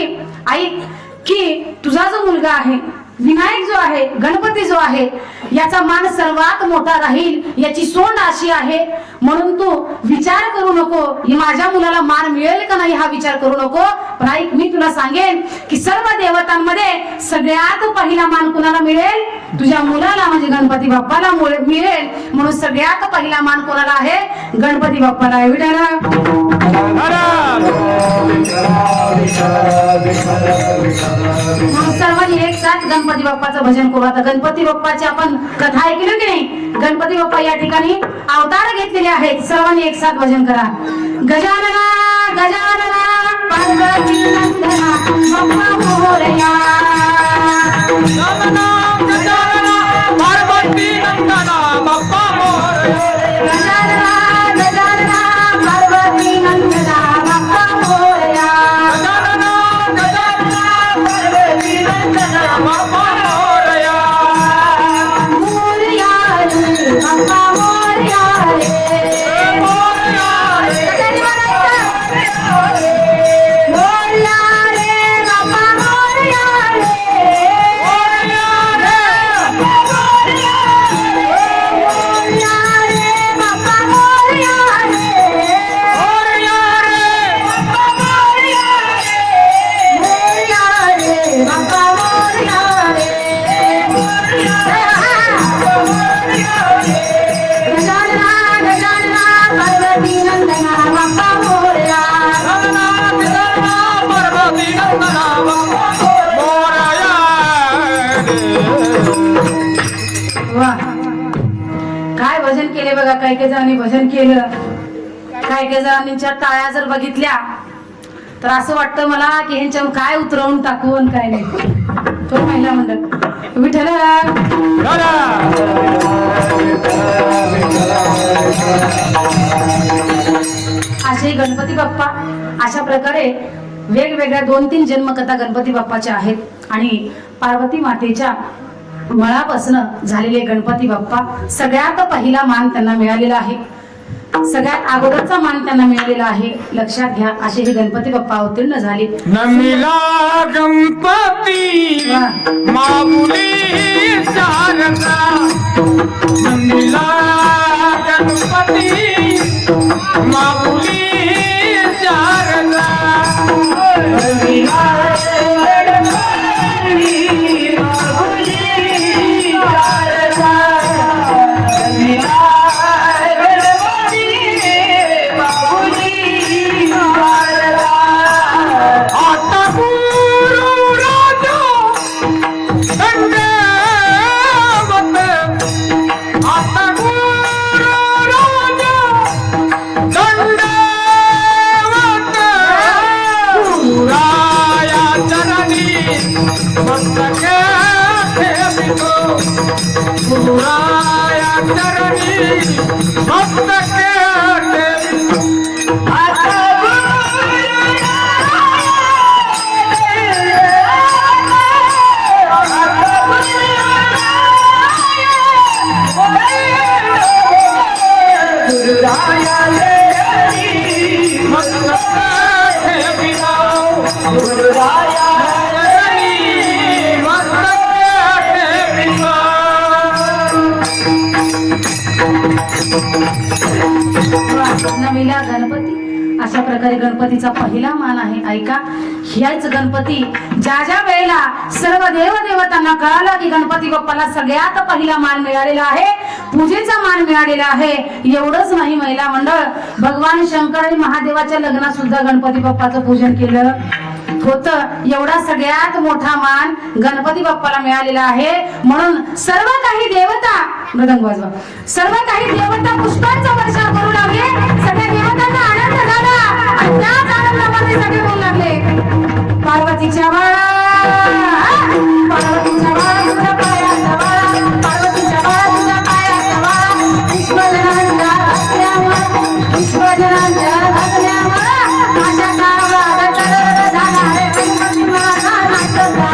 B: ऐक की तुझा जो मुलगा आहे, विनायक जो आहे, गणपती जो आहे, याचा मान सर्वात मोठा राहील, याची सोंड अशी आहे, म्हणून तू विचार करू नको ही माझ्या मुलाला मान मिळेल का नाही हा विचार करू नको. पण ऐक मी तुला सांगेन की सर्व देवतांमध्ये सगळ्यात पहिला मान कुणाला मिळेल? तुझ्या मुलाला, म्हणजे गणपती बाप्पाला मिळेल. म्हणून सगळ्यात पहिला मान कोणाला आहे? गणपती बाप्पाला आहे. सर्वांनी एक साथ गणपती बाप्पाचं भजन करू. आता गणपती बाप्पाची आपण कथा ऐकली की नाही? गणपती बाप्पा या ठिकाणी अवतार घेतलेले आहेत. सर्वांनी एक साथ भजन करा. गजानना गजानना पार्वती नंदना बाप्पा मोरया.
C: गजानना गजानना पार्वती नंदना बाप्पा मोरया.
B: गजानना गजानना पार्वती नंदना बाप्पा मोरया.
C: गजानना गजानना पार्वती नंदना बाप्पा मोरया.
B: मोरया रे बाप्पा मोरया रे.
C: मोरया रे.
B: मोरया रे बाप्पा मोरया रे.
C: मोरया रे.
B: मोरया रे काय भजन केले बघा, काही काही जणांनी भजन केलं, काही काही जणांच्या टाळ्या जर बघितल्या तर असं वाटतं मला की ह्यांच्या काय उतरवून टाकून काय नाही. तो महिला मंडळ विठ्ठल असे गणपती बाप्पा अशा प्रकारे वेगवेगळ्या 2-3 जन्मकथा गणपती बाप्पाच्या आहेत आणि पार्वती मातेच्या मळापासून झालेले गणपती बाप्पा सगळ्यात पहिला मान त्यांना मिळालेला आहे, सगळ्यात अगोदरचा मान त्यांना मिळालेला आहे. लक्षात घ्या, असे हे गणपती बाप्पा अवतीर्ण झाले.
C: नमिला गणपती माऊली शारदा, नमिला गणपती माऊली शारदा, नमिला गणपती माऊली शारदा, नमिला आता गुरु राजा दंडवत, आता गुरु राजा दंडवत, गुराया चरणी मस्तक ठेवितो, गुराया चरणी मस्तक ठेवितो.
B: नमिला गणपती अशा प्रकारे गणपतीचा पहिला मान आहे. ऐका, ह्याच गणपती ज्या ज्या वेळेला सर्व देव देवतांना कळालं की गणपती बाप्पाला सगळ्यात पहिला मान मिळालेला आहे, पूजेचा मान मिळालेला आहे. एवढंच नाही, महिला मंडळ भगवान शंकर आणि महादेवाच्या लग्नात सुद्धा गणपती बाप्पाचं पूजन केलं होतं. एवढा सगळ्यात मोठा मान गणपती बाप्पाला मिळालेला आहे. म्हणून सर्व काही देवता मृदंग वाजवा, सर्व काही देवता पुष्पांचा वर्षाव करू लागले. सगळ्या देवतांना आनंद झाला आणि त्याच आनंदामध्ये सगळे बोलू लागले, पार्वतीच्या बाळा, पार्वतीच्या बाळा तुझ्या पायाचा बाळा, पार्वतीच्या बाळा तुझ्या पायाचा बाळा, विश्वजनांच्या घातल्यावर, विश्वजनांच्या घातल्यावर माझ्या गावाला तरळ झाला रे गणपती माझा नाचता.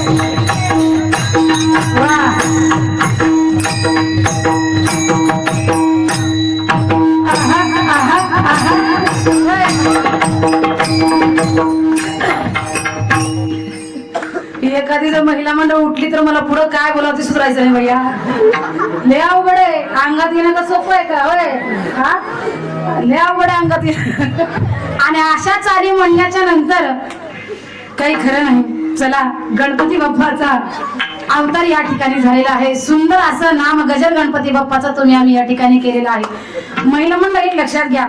A: Thank you.
B: आपल्या महिला मंडळ उठली तर मला पुढं काय बोलावं सुधारायचं नाही भैया. लय अवघड आहे. अंगात येणं का सोपं आहे का होय? हा, लय अवघड आहे अंगात येणं. आणि अशा चाली म्हणण्याच्या नंतर काही खरं नाही. चला, गणपती बाप्पाचा अवतार या ठिकाणी झालेला आहे. सुंदर असं नाम गजर गणपती बाप्पाचा तुम्ही आम्ही या ठिकाणी केलेला आहे. महिला मंडळ एक लक्षात घ्या,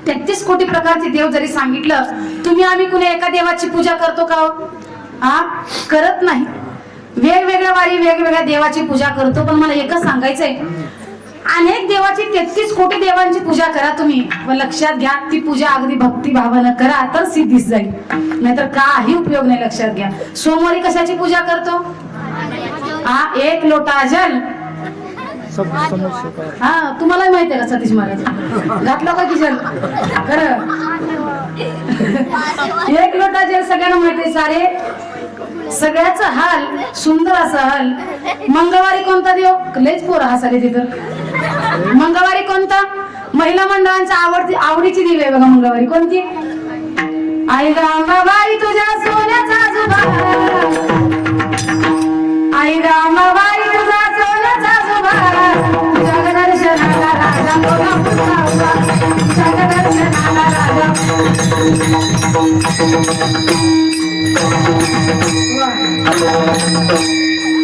B: 33 कोटी प्रकारचे देव जरी सांगितलं, तुम्ही आम्ही कुणी एका देवाची पूजा करतो का? हा, करत नाही. वेगवेगळ्या वारी वेगवेगळ्या देवाची पूजा करतो. पण मला एकच सांगायचंय, अनेक देवाची 33 कोटी देवांची पूजा करा तुम्ही, पण लक्षात घ्या ती पूजा अगदी भक्तिभावानं करा तर सिद्धीच जाईल, नाहीतर काही उपयोग नाही. लक्षात घ्या. सोमवारी कशाची पूजा करतो? हा, 1 लोटा जल. हा, तुम्हाला माहिती आहे का सतीश महाराज घातलं का की जल? खरं 1 लोटा जल सगळ्यांना माहिती आहे. सारे सगळ्याच हाल सुंदर असं हाल. मंगळवारी कोणता देव? लयच पोरं हसाले तिथं. मंगळवारी कोणता? महिला मंडळांच्या आवडीची देवी आहे बघा मंगळवारी. कोणती? आई रामाबाई तुझ्या सोन्याचा जुबा, आई रामाबाई तुझा सोन्याचा जुबा, जगदर्शनाला राजा बोला पुरा, जगदर्शनाला राजा.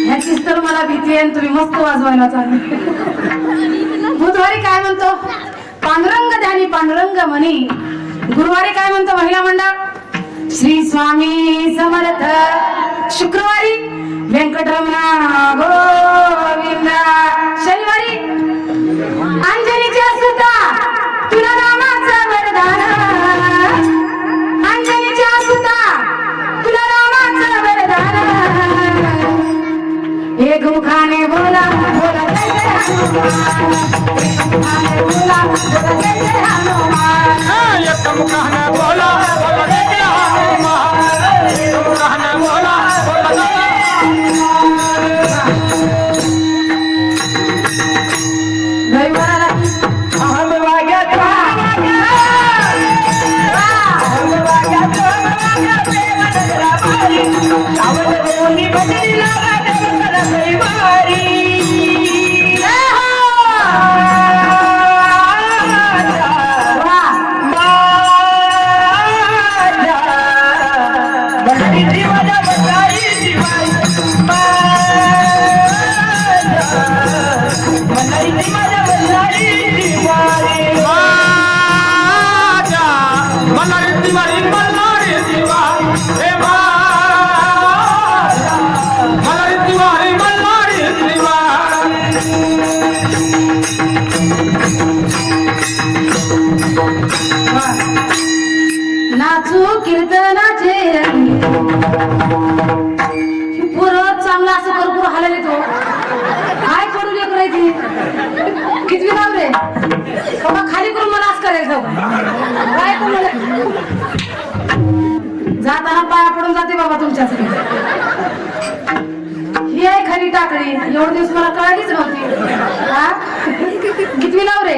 B: ह्याचीच तर मला भीती आहे. तुम्ही मस्त वाजवायला चालू. बुधवारी काय म्हणतो? पांडुरंग ध्यानी पांडुरंग म्हणी. गुरुवारी काय म्हणतो महिला मंडळ? श्री स्वामी समर्थ. शुक्रवारी व्यंकटरमणा गोविंदा. शनिवारी अंजनीच्या सुता तुला रामाचं वरदान, अंजनीच्या सुता तुला रामाचं वरदान. एक मुखाने बोला बोला जय जय हनुमान, एक मुखाने बोला बोला जय जय हनुमान,
C: एक मुखाने बोला बोला जय जय हनुमान, एक मुखाने बोला बोला जय जय
B: रविवाराला नाचू कीर्तनाचे रंगी. पुरं चांगला असं भरपूर हालाले तो काय करू लेकर करायची किती नाव रे बाबा खाली करून मला आज करायचं काय करू जाताना पाया पडून जाते बाबा तुमच्यासाठी. ही आहे खरी टाकळी. एवढे दिवस मला कळलीच नव्हती. हा कितवी लाव रे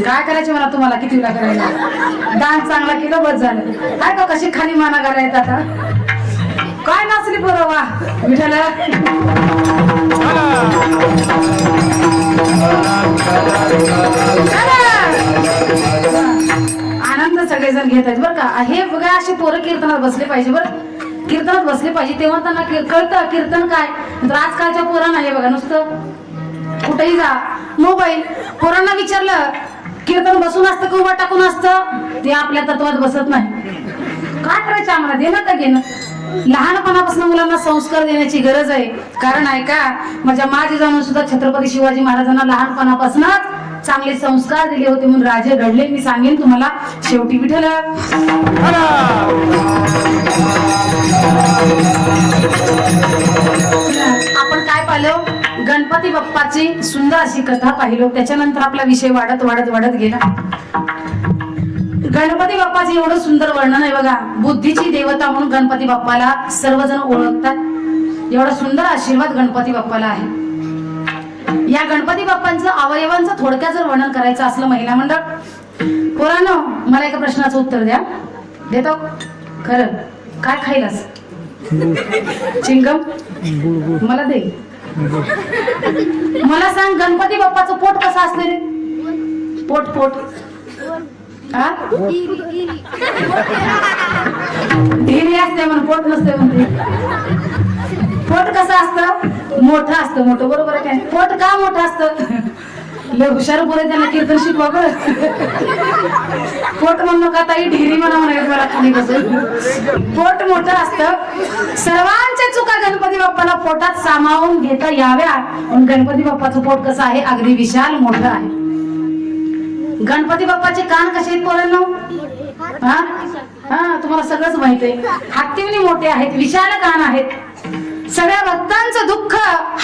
B: काय करायचे मला तुम्हाला कितीला करायला. डान्स चांगला केलं बस झालं. काय का कशी खाली माना करायचं आता काय नाचली बरं वा विठाला. आनंद सगळेजण घेत आहेत बरं का. हे बघा असे पोरं कीर्तनात बसले पाहिजे बरं. कीर्तनात बसले पाहिजे तेव्हा त्यांना कळतं कीर्तन काय. आजकालच्या पोरांना हे बघा नुसतं कुठेही जा मोबाईल. पोरांना विचारलं कीर्तन बसून असतं का उभा टाकून असतं ते आपल्या तत्वात बसत नाही. काय करायचं आम्हाला देणं का घेणं. लहानपणापासून मुलांना संस्कार देण्याची गरज आहे. कारण ऐका माझ्या माजीजाऊन सुद्धा छत्रपती शिवाजी महाराजांना लहानपणापासूनच चांगले संस्कार दिले होते म्हणून राजे घडले. मी सांगेन तुम्हाला शेवटी विठ्ठल. आपण काय पाहिलं गणपती बाप्पाची सुंदर अशी कथा पाहिलो. त्याच्यानंतर आपला विषय वाढत वाढत वाढत गेला. गणपती बाप्पाचे एवढं सुंदर वर्णन आहे बघा. बुद्धीची देवता म्हणून गणपती बाप्पाला सर्वजण ओळखतात. एवढा सुंदर आशीर्वाद गणपती बाप्पाला आहे. या गणपती बाप्पांचं अवयवांचं थोडक्यात जर वर्णन करायचं असलं महिला मंडळ पोरांनो मला एका प्रश्नाचं उत्तर द्या. देतो खरं काय खाईलस चिंगम मला दे. मला सांग, गणपती बाप्पाचं पोट कसं असते रे? पोट हा ढेरी असते म्हणून पोट नसते म्हणते. पोट कसं असतं? मोठं असतं. मोठं बरोबर आहे काय? पोट का मोठं असतं? लय हुशार बोले, त्यांना कीर्तन शिकवा बरं. पोट म्हणू नका ताई, ढेरी म्हणा म्हणायचं मला खाली बसून. पोट मोठं असतं. सर्वांच्या चुका गणपती बाप्पाला पोटात सामावून घेता याव्या म्हणून गणपती बाप्पाचं पोट कसं आहे? अगदी विशाल मोठं आहे. गणपती बाप्पाचे कान कसे आहेत पोरांनो? हा तुम्हाला सगळंच माहित आहे. हत्तीवनी मोठे आहेत, विशाल कान आहेत. सगळ्या भक्तांचं दुःख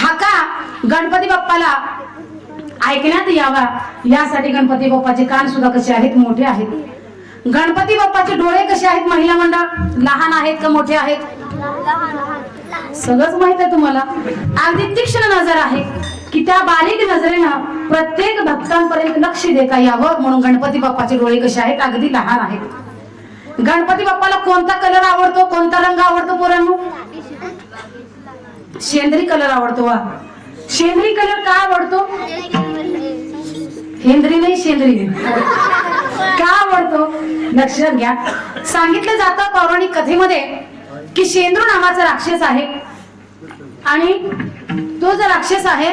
B: हाका गणपती बाप्पाला ऐकण्यात यावा यासाठी गणपती बाप्पाचे कान सुद्धा कसे आहेत? मोठे आहेत. गणपती बाप्पाचे डोळे कसे आहेत महिला मंडळ? लहान आहेत का मोठे आहेत? सगळंच माहित आहे तुम्हाला. अगदी तीक्ष्ण नजर आहे की त्या बारीक नजरेनं प्रत्येक भक्तांपर्यंत लक्ष देता यावं म्हणून गणपती बाप्पाचे डोळे कसे आहेत? अगदी लहान आहेत. गणपती बाप्पाला कोणता कलर आवडतो? कोणता रंग आवडतो पोरांनो? शेंद्री कलर आवडतो. वा, शेंद्री कलर का आवडतो? हेंद्री नाही, शेंद्री. का आवडतो? लक्षात घ्या. सांगितलं जातं पौराणिक कथेमध्ये की शेंद्रू नावाचा राक्षस आहे आणि तो जो राक्षस आहे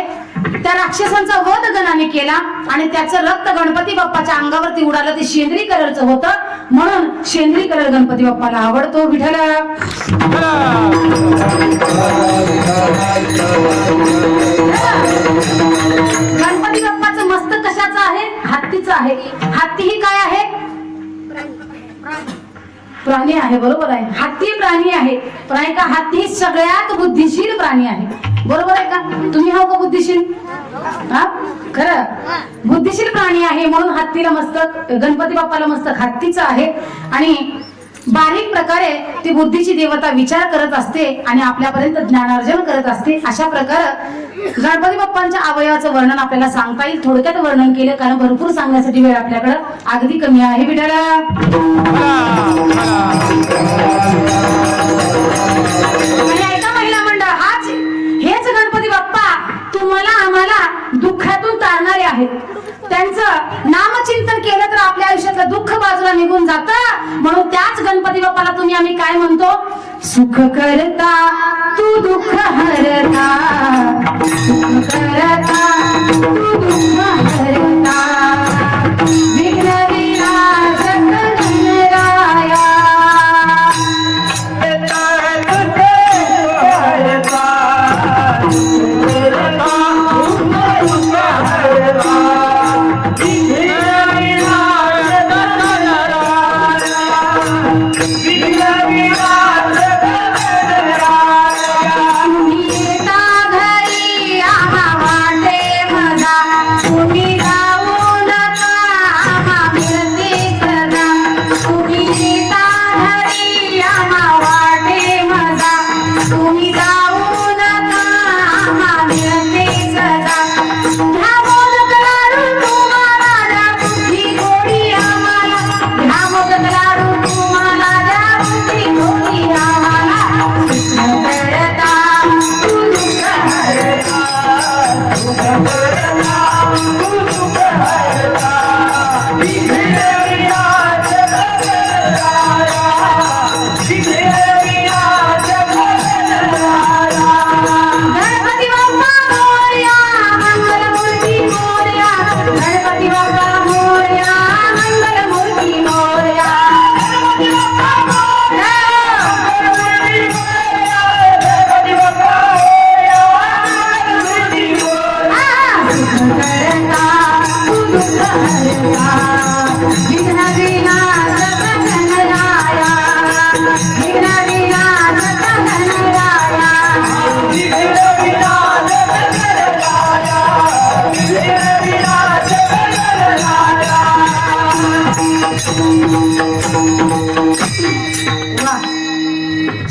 B: त्या राक्षसांचा वध गणाने केला आणि त्याचं रक्त गणपती बाप्पाच्या अंगावरती उडालं. ते शेंद्री कलरचं होतं म्हणून शेंद्री कलर गणपती बाप्पाला आवडतो. विठ्ठल गणपती बाप्पाचं मस्तक कशाचं आहे? हत्तीचं आहे. हत्ती ही काय आहे? प्राणी आहे. बरोबर आहे. हत्ती प्राणी आहे. प्राणी का? हत्ती सगळ्यात बुद्धिशील प्राणी आहे. बरोबर आहे का? तुम्ही हो का बुद्धिशील? हा खरं बुद्धिशील प्राणी आहे म्हणून हत्तीला मस्तक, गणपती बाप्पाला मस्तक हत्तीचं आहे. आणि बारीक प्रकारे ती बुद्धीची देवता विचार करत असते आणि आपल्यापर्यंत ज्ञानार्जन करत असते. अशा प्रकारे गणपती बाप्पांच्या अवयवाचं वर्णन आपल्याला सांगता येईल. थोडक्यात वर्णन केलं कारण भरपूर सांगण्यासाठी वेळ आपल्याकडे अगदी कमी आहे. विठाला ऐका महिला मंडळ, हेच गणपती बाप्पा तुम्हाला आम्हाला दुःखातून तारणारे आहेत. त्यांचं नामचिंतन केलं तर आपल्या आयुष्यातलं दुःख बाजूला निघून जातं. म्हणून त्याच गणपती बाप्पाला तुम्ही आम्ही काय म्हणतो? सुख करता तू दुःख हरता, सुख करता तू दुःख हरता, विघ्न विनाशक गणराया.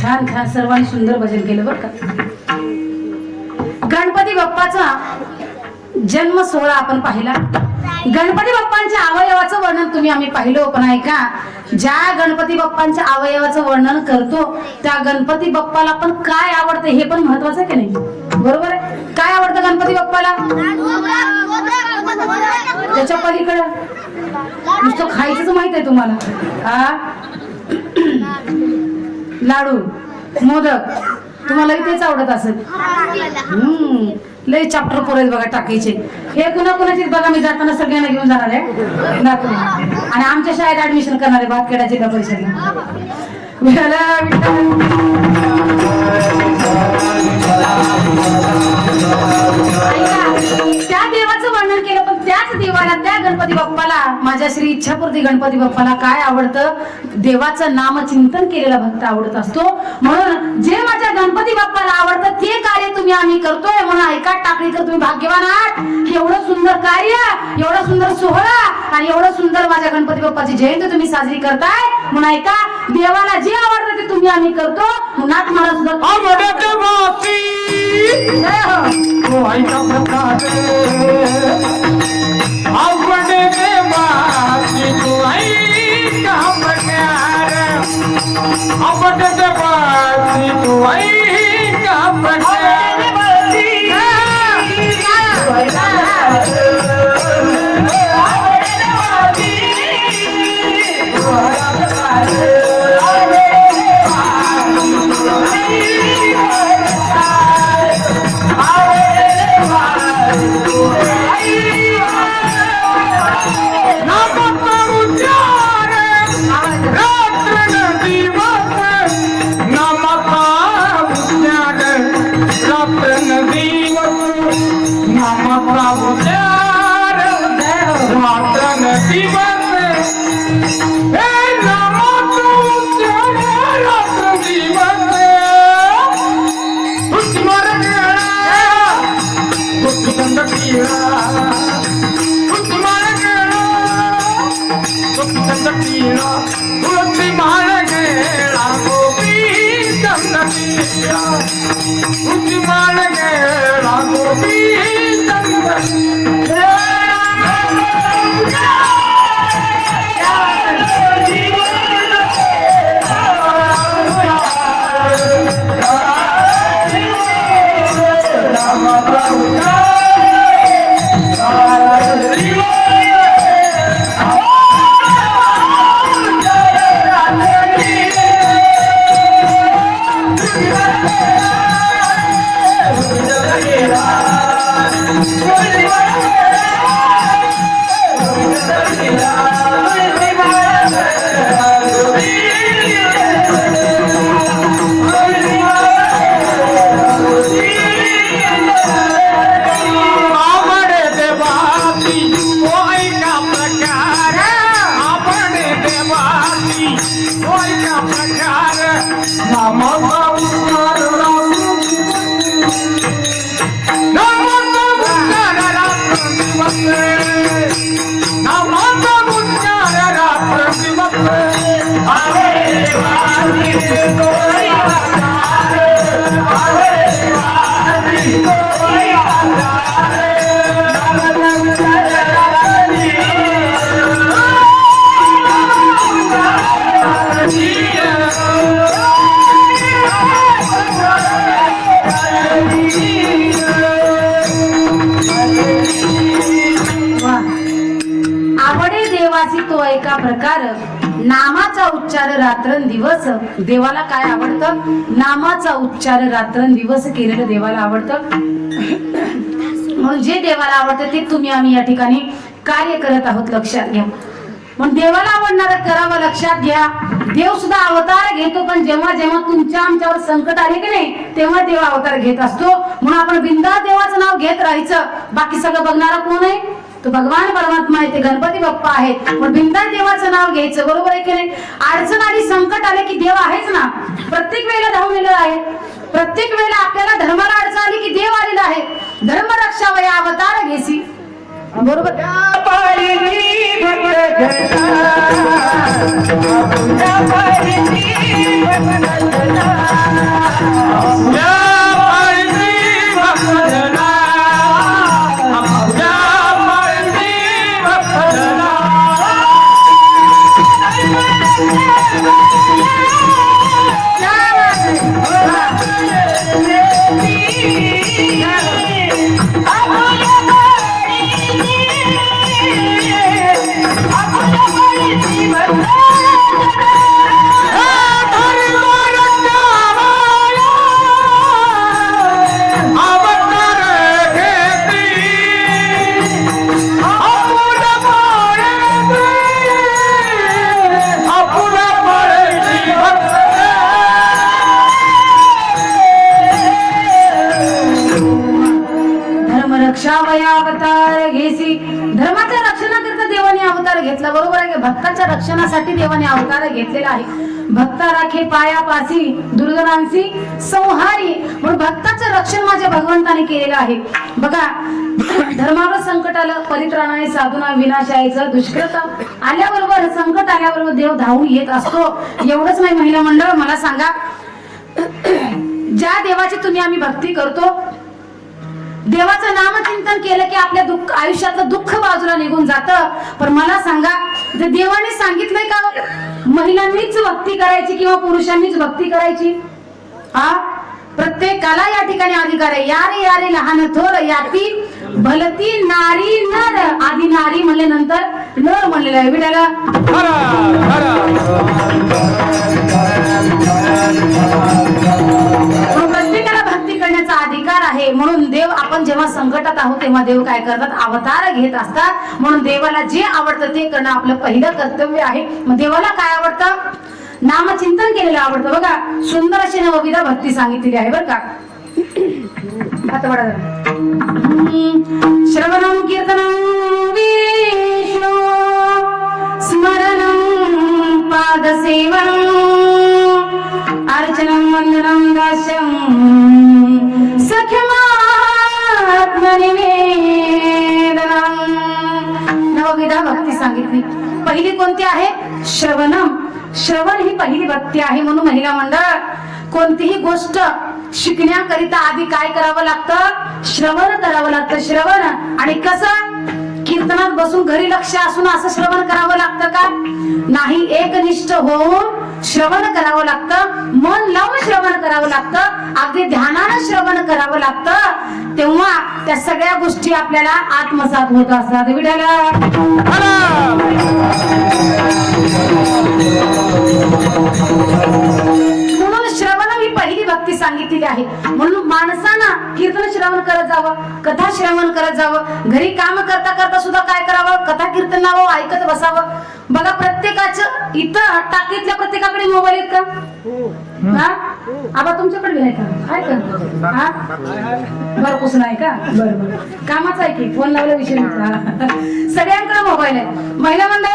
B: छान छान सर्वांनी सुंदर भजन केलं बरं का. गणपती बाप्पाचा जन्म सोहळा आपण पाहिला. गणपती बाप्पांच्या अवयवाचं वर्णन तुम्ही आम्ही पाहिलं, पण ऐका, ज्या गणपती बाप्पांच्या अवयवाचं वर्णन करतो त्या गणपती बाप्पाला पण काय आवडतं हे पण महत्वाचं आहे की नाही? बरोबर आहे. काय आवडतं गणपती बाप्पाला? त्याच्या पलीकडं नुसतं खायचंच माहित आहे तुम्हाला? हा, लाडू, मोदक, तुम्हाला तेच आवडत असेल. लय चॅप्टर पोरायचे बघा टाकायचे. हे कुणाकुणाचे बघा, मी जाताना सगळ्यांना घेऊन जाणार आहे नातू. आणि आमच्या शाळेत ऍडमिशन करणार आहे भातखेडाचे त्या पैशाला. त्या देवाचं वर्णन केलं, पण त्याच देवाला, त्या गणपती बाप्पाला, माझ्या श्री इच्छापूर्ती गणपती बाप्पाला काय आवडतं? देवाचं नामचिंतन केलेला भक्त आवडत असतो. म्हणून जे माझ्या गणपती बाप्पाला आवडतं ते कार्य तुम्ही आम्ही करतोय. म्हणून ऐका टाकळीकर, तुम्ही भाग्यवान आहात की एवढं सुंदर कार्य, एवढा सुंदर सोहळा आणि एवढं सुंदर माझ्या गणपती बाप्पाची जयंती तुम्ही साजरी करताय. म्हणून ऐका, देवाला जे आवडतं ते तुम्ही आम्ही करतो. नाथ महाराज सुद्धा
C: आवडते बाती तो ऐका प्रकारे, आवडते बाती तो ऐका प्रकारे, आवडते बाती तो ऐका प्रकारे.
B: आवडे देवाची तो एका प्रकार, नामाचा उच्चार रात्रंदिवस. देवाला काय आवडतं? नामाचा उच्चार रात्रंदिवस केलेलं देवाला आवडतं. म्हणून जे देवाला आवडतं ते तुम्ही आम्ही या ठिकाणी कार्य करत आहोत, लक्षात घ्या. पण देवाला आवडणारं करावं, लक्षात घ्या. देव सुद्धा अवतार घेतो, पण जेव्हा जेव्हा तुमच्या आमच्यावर संकट आले की नाही तेव्हा देव अवतार घेत असतो. म्हणून आपण बिंदास देवाचं नाव घेत राहायचं. बाकी सगळं बघणारा कोण आहे? तो भगवान परमात्मा आहे, ते गणपती बाप्पा आहेत. पण बिंदास देवाचं नाव घ्यायचं, बरोबर आहे की नाही? अडचण आली, संकट आले की देव आहेच ना, प्रत्येक वेळेला धावलेलं आहे. प्रत्येक वेळेला आपल्याला धर्माला अडचण आली की देव आलेला आहे. धर्म रक्षावया अवतार घेसी, बरोबर. जावया अवतार घेसी. धर्माच्या रक्षणाकरिता देवाने अवतार घेतला, बरोबर आहे की? भक्ताच्या रक्षणासाठी देवाने अवतार घेतलेला आहे. भक्ता राखे पायापासी दुर्जनांची संहारी, म्हणून भक्ताचं रक्षण माझ्या भगवंताने केलेलं आहे. बघा, धर्मावर संकट आलं, परित्राणाने साधूना विनाशायचं, दुष्कृत आल्याबरोबर, संकट आल्याबरोबर देव धावून येत असतो. एवढंच नाही महिला मंडळ, मला सांगा, ज्या देवाची तुम्ही आम्ही भक्ती करतो, देवाचं नामचिंतन केलं की आपल्या दुःख, आयुष्यातलं दुःख बाजूला निघून जातं. पण मला सांगा, जे देवाने सांगितलंय का महिलांनीच भक्ती करायची किंवा पुरुषांनीच भक्ती करायची? हा, प्रत्येकाला या ठिकाणी अधिकार आहे. यारे यारे लहान थोर याती भलती नारी नर, आधी नारी म्हणल्यानंतर नर म्हणलेलं आहे. विड्याला प्रत्येकाला भक्ती करण्याचा अधिकार आहे. म्हणून देव, आपण जेव्हा संकटात आहोत तेव्हा देव काय करतात? अवतार घेत असतात. म्हणून देवाला जे आवडतं ते करणं आपलं पहिलं कर्तव्य आहे. मग देवाला काय आवडतं? नामचिंतन केलेलं आवडतं. बघा, सुंदर अशी नवविधा भक्ती सांगितलेली आहे बरं का. श्रवणं कीर्तनं विष्णु स्मरणं पादसेवनं अर्चनं वंदनं दास्यं सख्यमात्मनिवेदनं. नवविधा भक्ती सांगितली. पहिली कोणती आहे? श्रवणम. श्रवण ही पहिली भक्ती आहे. म्हणून महिला मंडळ, कोणतीही गोष्ट शिकण्याकरिता आधी काय करावं लागतं? श्रवण करावं लागतं. श्रवण. आणि कसं? कीर्तनात बसून घरी लक्ष असून असं श्रवण करावं लागतं का? नाही, एकनिष्ठ होऊन श्रवण करावं लागतं. मन लावून श्रवण करावं लागतं. अगदी ध्यानानं श्रवण करावं लागतं. तेव्हा त्या सगळ्या गोष्टी आपल्याला आत्मसात होत असतात. विड्याला म्हणून श्रवण ही पहिली भक्ती सांगितलेली आहे. म्हणून माणसानं कीर्तन श्रवण करत जावं, कथा श्रवण करत जावं. घरी काम करता करता सुद्धा काय करावं? कथा कीर्तन लावावं, ऐकत बसावं. बघा, प्रत्येकाचं इथं टाकीतल्या प्रत्येकाकडे मोबाईल आहेत का? हा, आबा तुमच्याकडे बी आहे का? आहे का? हा, बरं, कुसं नाही का? बरं बरं, कामाच आहे की, फोन लावला विषय. सगळ्यांकडे मोबाईल आहे. महिला मंडळ,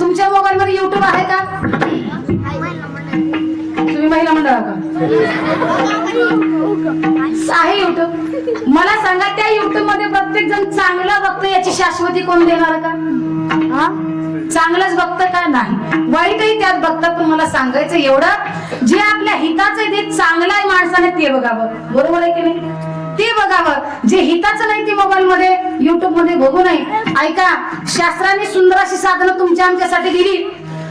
B: तुमच्या मोबाईल मध्ये युट्यूब आहे का? तुम्ही महिला मंडळ का? आहे युट्यूब. मला सांगा, त्या युट्यूब मध्ये प्रत्येक जण चांगलं बघतं, याची शाश्वती कोण देणार का? हा, चांगलंच बघतं का? नाही, वाईटही त्यात बघतात. पण मला सांगायचं एवढं, जे आपल्या हिताचं ते चांगलं आहे माणसाने ते बघावं. बरोबर आहे की नाही? ते बघावं. जे हिताचं नाही ते मोबाईल मध्ये, युट्यूब मध्ये बघू नये. ऐका, शास्त्राने सुंदर अशी साधनं तुमच्या आमच्यासाठी दिली,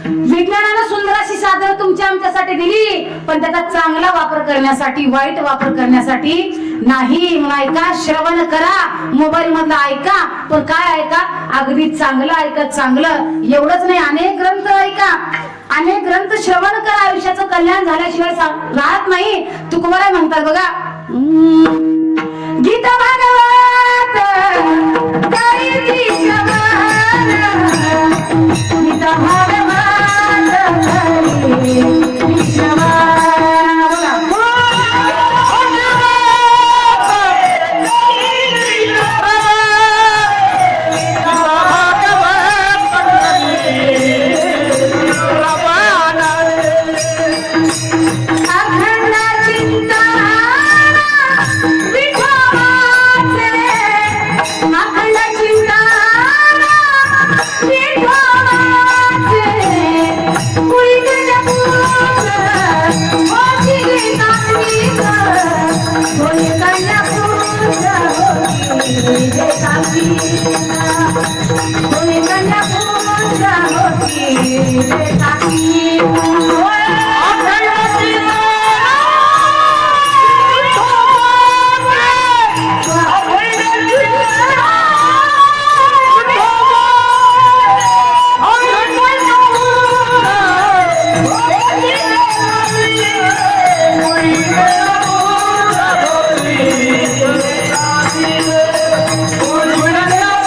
B: विज्ञानानं सुंदर अशी साधनं तुमच्या आमच्यासाठी दिली, पण त्याचा चांगला वापर करण्यासाठी, वाईट वापर करण्यासाठी नाही. म्हणून ऐका, श्रवण करा, मोबाईल मधला ऐका, पण काय ऐका? अगदी चांगलं ऐका. चांगलं एवढंच नाही, अनेक ग्रंथ ऐका, अनेक ग्रंथ श्रवण करा. आयुष्याचं कल्याण झाल्याशिवाय राहत नाही. तुकोबाराय म्हणतात बघा, गीता भागवत करीती श्रवण, गीता भागवत करीती श्रवण.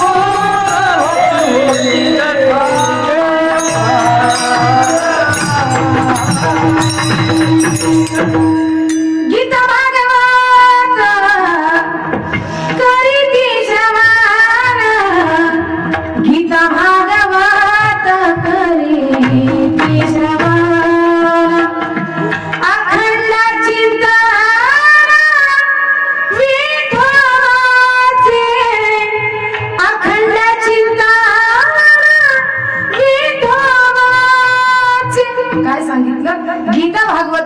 C: Oh,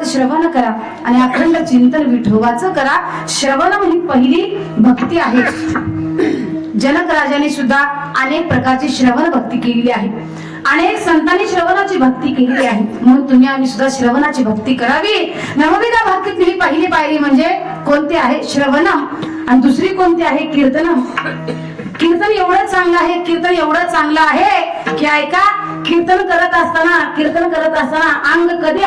B: श्रवण करा आणि अखंड चिंतन विठोबाचं करा. श्रवण ही पहिली भक्ती आहे. जनक राजाने सुद्धा अनेक प्रकारची श्रवण भक्ती केलेली आहे. अनेक संतांनी श्रवणाची भक्ती केलेली आहे. म्हणून तुम्ही आम्ही सुद्धा श्रवणाची भक्ती करावी. नवविधा भक्तीत ही पहिली पायरी म्हणजे कोणती आहे? श्रवणम. आणि दुसरी कोणती आहे? कीर्तनम. कीर्तन एवढं चांगलं आहे, कीर्तन एवढं चांगलं आहे की ऐका, कीर्तन करत असताना अंग कधी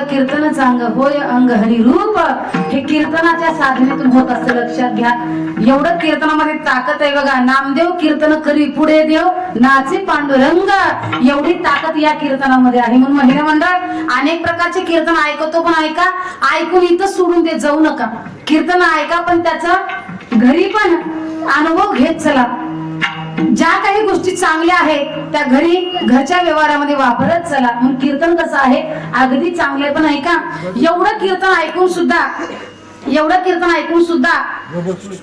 B: कीर्तन चांग होय अंग हरी रूप. हे कीर्तनाच्या साधनेतून होत असतं, लक्षात घ्या. एवढं कीर्तनामध्ये ताकद आहे बघा. नामदेव कीर्तन करी पुढे देव नाचे पांडुरंग. एवढी ताकद या कीर्तनामध्ये आहे. म्हणून महिला मंडळ अनेक प्रकारचे कीर्तन ऐकतो, पण ऐका, ऐकून इथं सोडून देत जाऊ नका. कीर्तन ऐका पण त्याचा घरी पण अनुभव घेत चला. ज्या काही गोष्टी चांगल्या आहेत त्या घरी घरच्या व्यवहारामध्ये वापरत चला. म्हणून कीर्तन कसं आहे? अगदी चांगले. पण ऐका, एवढं कीर्तन ऐकून सुद्धा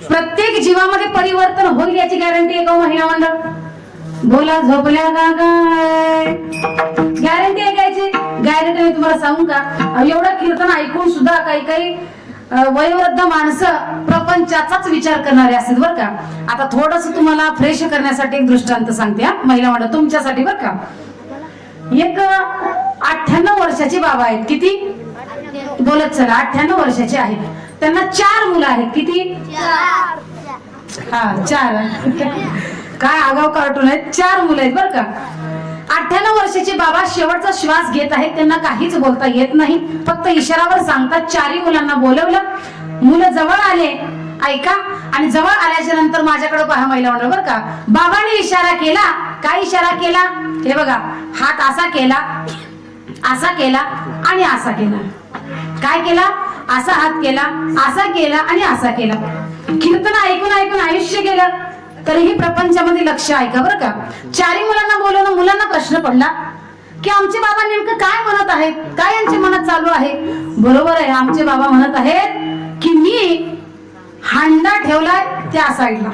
B: प्रत्येक जीवामध्ये परिवर्तन होईल याची गॅरंटी आहे का महिला मंडळ? बोला, झोपल्या का काय? गॅरंटी आहे कायची? गॅरंटी मी तुम्हाला सांगू का? एवढं कीर्तन ऐकून सुद्धा काही वयोवृद्ध माणसं प्रपंचाचाच विचार करणारे असतात बरं का. आता थोडस तुम्हाला फ्रेश करण्यासाठी एक दृष्टांत सांगते हा महिला मंडळ तुमच्यासाठी बरं का. एक 98 वर्षाचे बाबा आहेत. किती? बोलत चला. 98 वर्षाचे आहेत. त्यांना 4 मुलं आहेत. किती? 4. काय आगाव कार्टून आहेत. 4 मुलं आहेत बरं का. 98 वर्षाचे बाबा शेवटचा श्वास घेत आहेत. त्यांना काहीच बोलता येत नाही, फक्त इशारावर सांगतात. 4ही मुलांना बोलवलं. मुलं जवळ आले, ऐका, आणि जवळ आल्याच्या नंतर माझ्याकडे पहा महिला मंडळ बरं का. बाबाने इशारा केला. काय इशारा केला? हे बघा, हात असा केला आणि असा केला. काय केला? असा हात केला, असा केला आणि असा केला. कीर्तन ऐकून आयुष्य गेलं. तरीही प्रपंचामध्ये लक्ष ऐका बरं का. 4ही मुलांना बोलवलं. मुलांना प्रश्न पडला की आमचे बाबा नेमकं काय म्हणत आहेत, काय यांच्या मनात चालू आहे? बरोबर आहे, आमचे बाबा म्हणत आहेत की मी हांडा ठेवलाय त्या साईडला.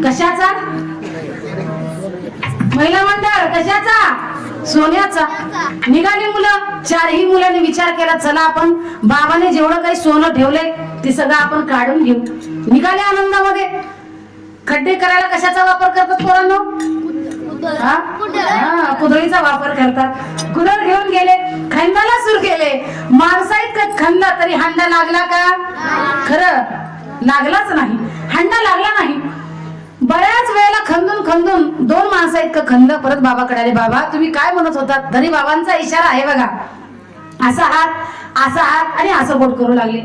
B: कशाचा? महिला मंडळ कशाचा? सोन्याचा. निघाली मुलं. 4ही मुलांनी विचार केला, चला आपण बाबाने जेवढं काही सोनं ठेवलंय ते सगळं आपण काढून घेऊ. निघाले आनंदामध्ये. खड्डे करायला कशाचा वापर करतात पोरांनो? कुदळीचा वापर करतात. कुदळ घेऊन गेले, खंडाला सुरू केले. माणसा इतकं खंदा तरी हांडा लागला का? खरं लागलाच नाही. हांडा लागला नाही. बऱ्याच वेळेला खंदून 2 माणसा इतकं खंद परत बाबाकडे आले. बाबा तुम्ही काय म्हणत होतात? तरी बाबांचा इशारा आहे बघा. असा हात आणि असं बोट करू लागले.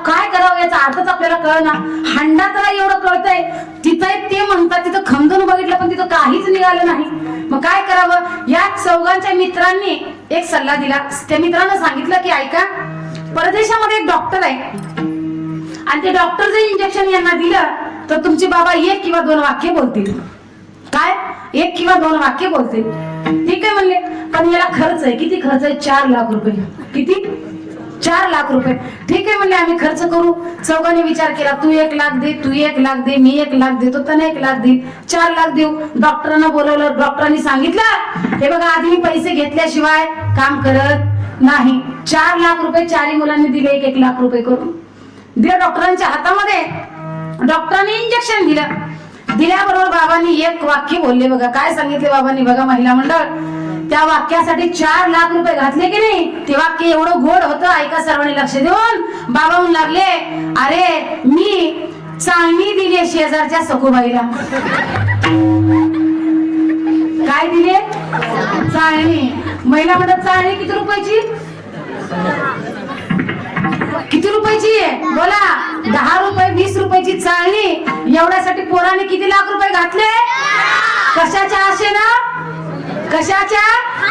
B: काय करावं याचा अर्थच आपल्याला कळना. हांडा तर एवढं कळतंय, तिथं ते म्हणतात, तिथं खंदून बघितलं पण तिथं काहीच निघालं नाही. मग काय करावं? या चौघांच्या मित्रांनी एक सल्ला दिला. त्या मित्रांना सांगितलं की ऐका, परदेशामध्ये एक डॉक्टर आहे आणि ते डॉक्टर जर इंजेक्शन यांना दिलं तर तुमचे बाबा 1 किंवा 2 वाक्य बोलतील. काय? 1 किंवा 2 वाक्य बोलतील. ठीक आहे म्हणले, पण याला खर्च आहे. किती खर्च आहे? 4 लाख रुपये. किती? 4 लाख रुपये. ठीक आहे म्हणले, आम्ही खर्च करू. चौघांनी विचार केला, तू 1 लाख दे, तू 1 लाख दे, मी 1 लाख देतो, त्याने 1 लाख दे, 4 लाख देऊ. डॉक्टरांना बोलवलं. डॉक्टरांनी सांगितलं, हे बघा आधी मी पैसे घेतल्याशिवाय काम करत नाही. 4 लाख रुपये 4ही मुलांनी दिले. 1 लाख रुपये करून दिले डॉक्टरांच्या हातामध्ये. डॉक्टरांनी इंजेक्शन दिलं. दिल्याबरोबर बाबांनी 1 वाक्य बोलले बघा. काय सांगितले बाबांनी बघा महिला मंडळ? त्या वाक्यासाठी 4 लाख रुपये घातले की नाही. ते वाक्य एवढं गोड होतं, ऐका सर्वांनी लक्ष देऊन. बाबा म्हणू लागले, अरे मी चाळणी दिली शेजारच्या सखूबाईला. काय दिले? चाळणी. महिला म्हणतात चाळणी किती रुपयाची? किती रुपयाची आहे बोला? 10 रुपये 20 रुपयाची चाळणी. एवढ्यासाठी पोराने किती लाख रुपये घातले? कशाच्या आशेनं? कशाच्या?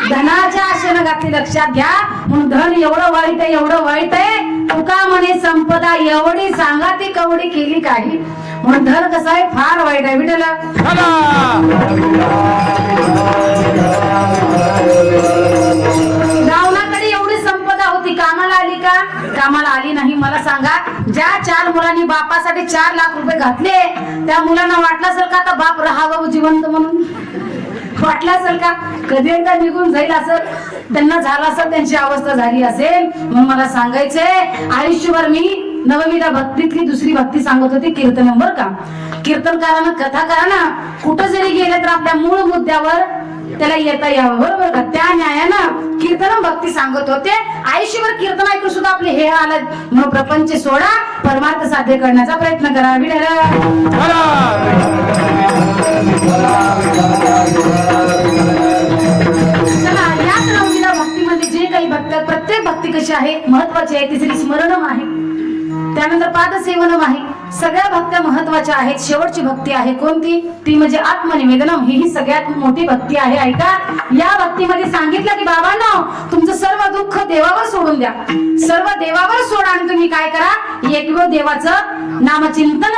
B: धनाच्या आशेनं घातली. लक्षात घ्या. म्हणून धन एवढं वाईट आहे, एवढं वाईट आहे. तुका म्हणे संपदा एवढी सांगा ती कवडी केली काही. म्हणून धन कसं आहे? फार वाईट आहे. विठ्ठल रावणाकडे एवढी संपदा होती, कामाला आली का? कामाला आली नाही. मला सांगा, ज्या 4 मुलांनी बापासाठी 4 लाख रुपये घातले, त्या मुलांना वाटलं असेल का आता बाप राहावं जिवंत म्हणून? वाटलं असेल का? कधी एकदा निघून जाईल असं त्यांना झालं असेल, त्यांची अवस्था झाली असेल. म्हणून मला सांगायचंय, आयुष्यभर मी नवविधा भक्तीतली दुसरी भक्ती सांगत होती, कीर्तन. बरं का? कीर्तनकारानं कथाकारानं कुठं जरी गेलं तर आपल्या मूळ मुद्द्यावर त्याला येता यावं. बरोबर का? त्या न्यायानं कीर्तन भक्ती सांगत होते. आयुष्यभर कीर्तन ऐकून सुद्धा आपले हे हालत. मग प्रपंच सोडा, परमार्थ साध्य करण्याचा प्रयत्न करा. चला, याच नवविधा भक्तीमध्ये जे काही भक्त, प्रत्येक भक्ती कशी आहे? महत्वाची आहे. तिसरी स्मरणम आहे, त्यानंतर पादसेवनम आहे. सगळ्या भक्त्या महत्वाच्या आहेत. शेवटची भक्ती आहे कोणती? ती म्हणजे आत्मनिवेदनम. ही सगळ्यात मोठी भक्ती आहे. ऐका, या भक्तीमध्ये सांगितलं की बाबांनो, तुमचं सर्व दुःख देवावर सोडून द्या. सर्व देवावर सोडा आणि तुम्ही काय करा? एकमेव देवाचं नामचिंतन